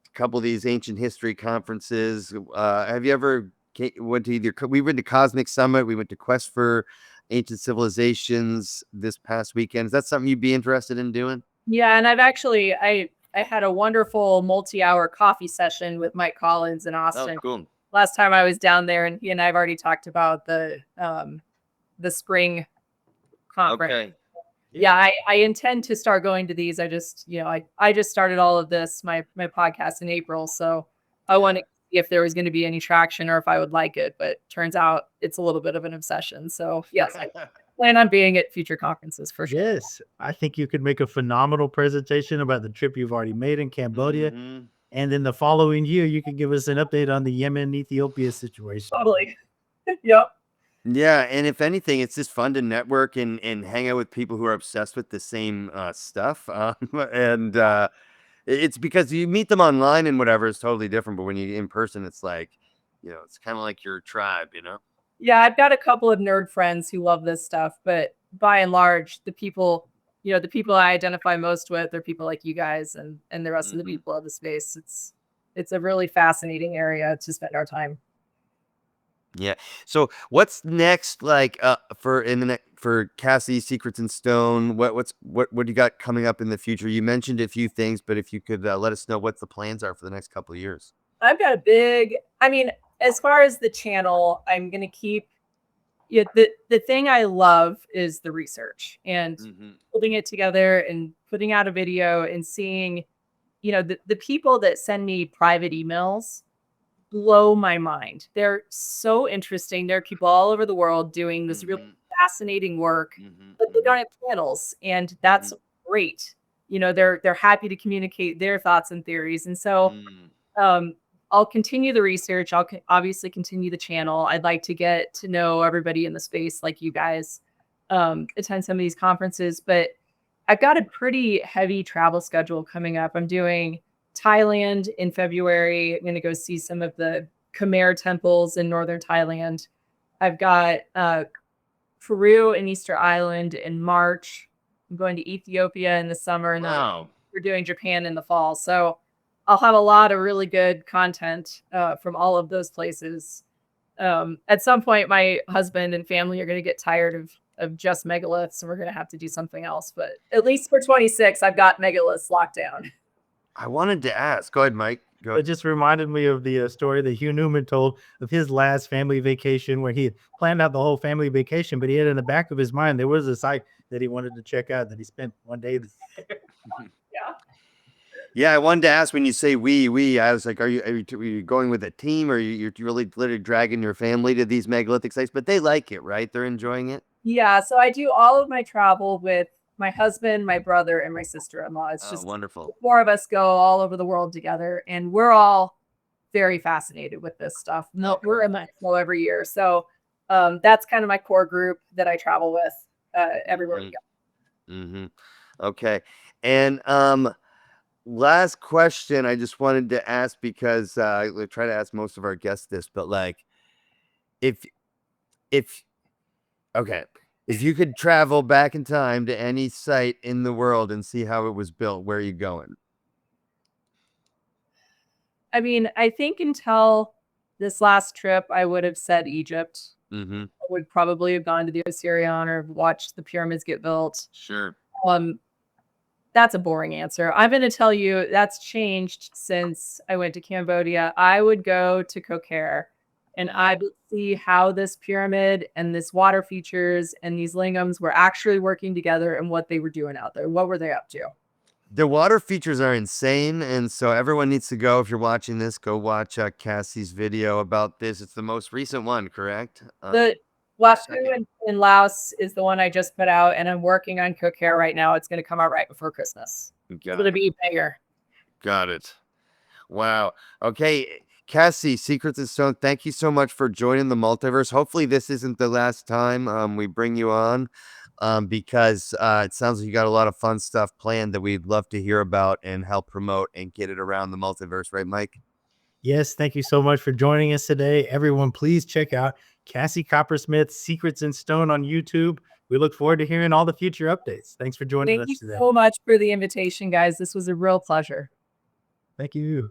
a couple of these ancient history conferences. Have you ever went to we went to Cosmic Summit, we went to Quest for Ancient Civilizations this past weekend. Is that something you'd be interested in doing? Yeah, and I've actually I had a wonderful multi-hour coffee session with Mike Collins in Oh, Austin cool. last time I was down there, and he and I've already talked about the spring conference. Okay. Yeah, I intend to start going to these. I just, I just started all of this, my podcast in April. So I wanted to see if there was going to be any traction or if I would like it, but turns out it's a little bit of an obsession. So yes, I plan on being at future conferences for sure. Yes, I think you could make a phenomenal presentation about the trip you've already made in Cambodia. Mhm. And then the following year, you can give us an update on the Yemen, Ethiopia situation. Totally. Yep. Yeah, and if anything, it's just fun to network and hang out with people who are obsessed with the same stuff. And it's because you meet them online and whatever is totally different, but when you in person, it's like, it's kind of like your tribe, Yeah, I've got a couple of nerd friends who love this stuff, but by and large, the people I identify most with are people like you guys and the rest of the Mhm. people of the space. It's a really fascinating area to spend our time. Yeah. So what's next, like for Cassie Secrets in Stone? What do you got coming up in the future? You mentioned a few things, but if you could let us know what the plans are for the next couple of years. I've got as far as the channel, I'm going to keep the thing I love is the research and putting it together and putting out a video and seeing, the people that send me private emails blow my mind. They're so interesting. There are people all over the world doing this really fascinating work, but they don't have channels, and that's great. They're happy to communicate their thoughts and theories, and so I'll continue the research. I'll obviously continue the channel. I'd like to get to know everybody in the space, like you guys, attend some of these conferences, but I've got a pretty heavy travel schedule coming up. I'm doing Thailand in February. I'm going to go see some of the Khmer temples in northern Thailand. I've got Peru and Easter Island in March. I'm going to Ethiopia in the summer, and then we're doing Japan in the fall. So I'll have a lot of really good content from all of those places. At some point, my husband and family are going to get tired of just megaliths, and we're going to have to do something else. But at least for 26, I've got megaliths locked down. I wanted to ask. Go ahead, Mike. Go It ahead. just reminded me of the story that Hugh Newman told of his last family vacation, where he had planned out the whole family vacation, but he had in the back of his mind there was a site that he wanted to check out that he spent one day. Yeah. Yeah, I wanted to ask, when you say we, I was like, are you going with a team, or you're really literally dragging your family to these megalithic sites? But they like it, right? They're enjoying it. Yeah. So I do all of my travel with my husband, my brother, and my sister-in-law. It's just Wonderful. 4 of us go all over the world together, and we're all very fascinated with this stuff. No, we're in my flow every year. So that's kind of my core group that I travel with everywhere we go. Okay. And last question I just wanted to ask, because we try to ask most of our guests this, but like, if you could travel back in time to any site in the world and see how it was built, where are you going? I mean, I think until this last trip, I would have said Egypt. I would probably have gone to the Osirian or watched the pyramids get built. Sure. That's a boring answer. I'm going to tell you that's changed since I went to Cambodia. I would go to Kokere And I would see how this pyramid and this water features and these lingams were actually working together and what they were doing out there. What were they up to? The water features are insane, and so everyone needs to go. If you're watching this, go watch Cassie's video about this. It's the most recent one, correct? The Wasu in Laos is the one I just put out, and I'm working on Cook Hair right now. It's going to come out right before Christmas. It's going to be bigger. Got it. Wow. Okay, Cassie, Secrets in Stone, thank you so much for joining the multiverse. Hopefully this isn't the last time we bring you on, because it sounds like you got a lot of fun stuff planned that we'd love to hear about and help promote and get it around the multiverse, right, Mike? Yes, thank you so much for joining us today. Everyone, please check out Cassie Coppersmith, Secrets in Stone on YouTube. We look forward to hearing all the future updates. Thanks for joining us Thank today. you so much for the invitation, guys. This was a real pleasure. Thank you.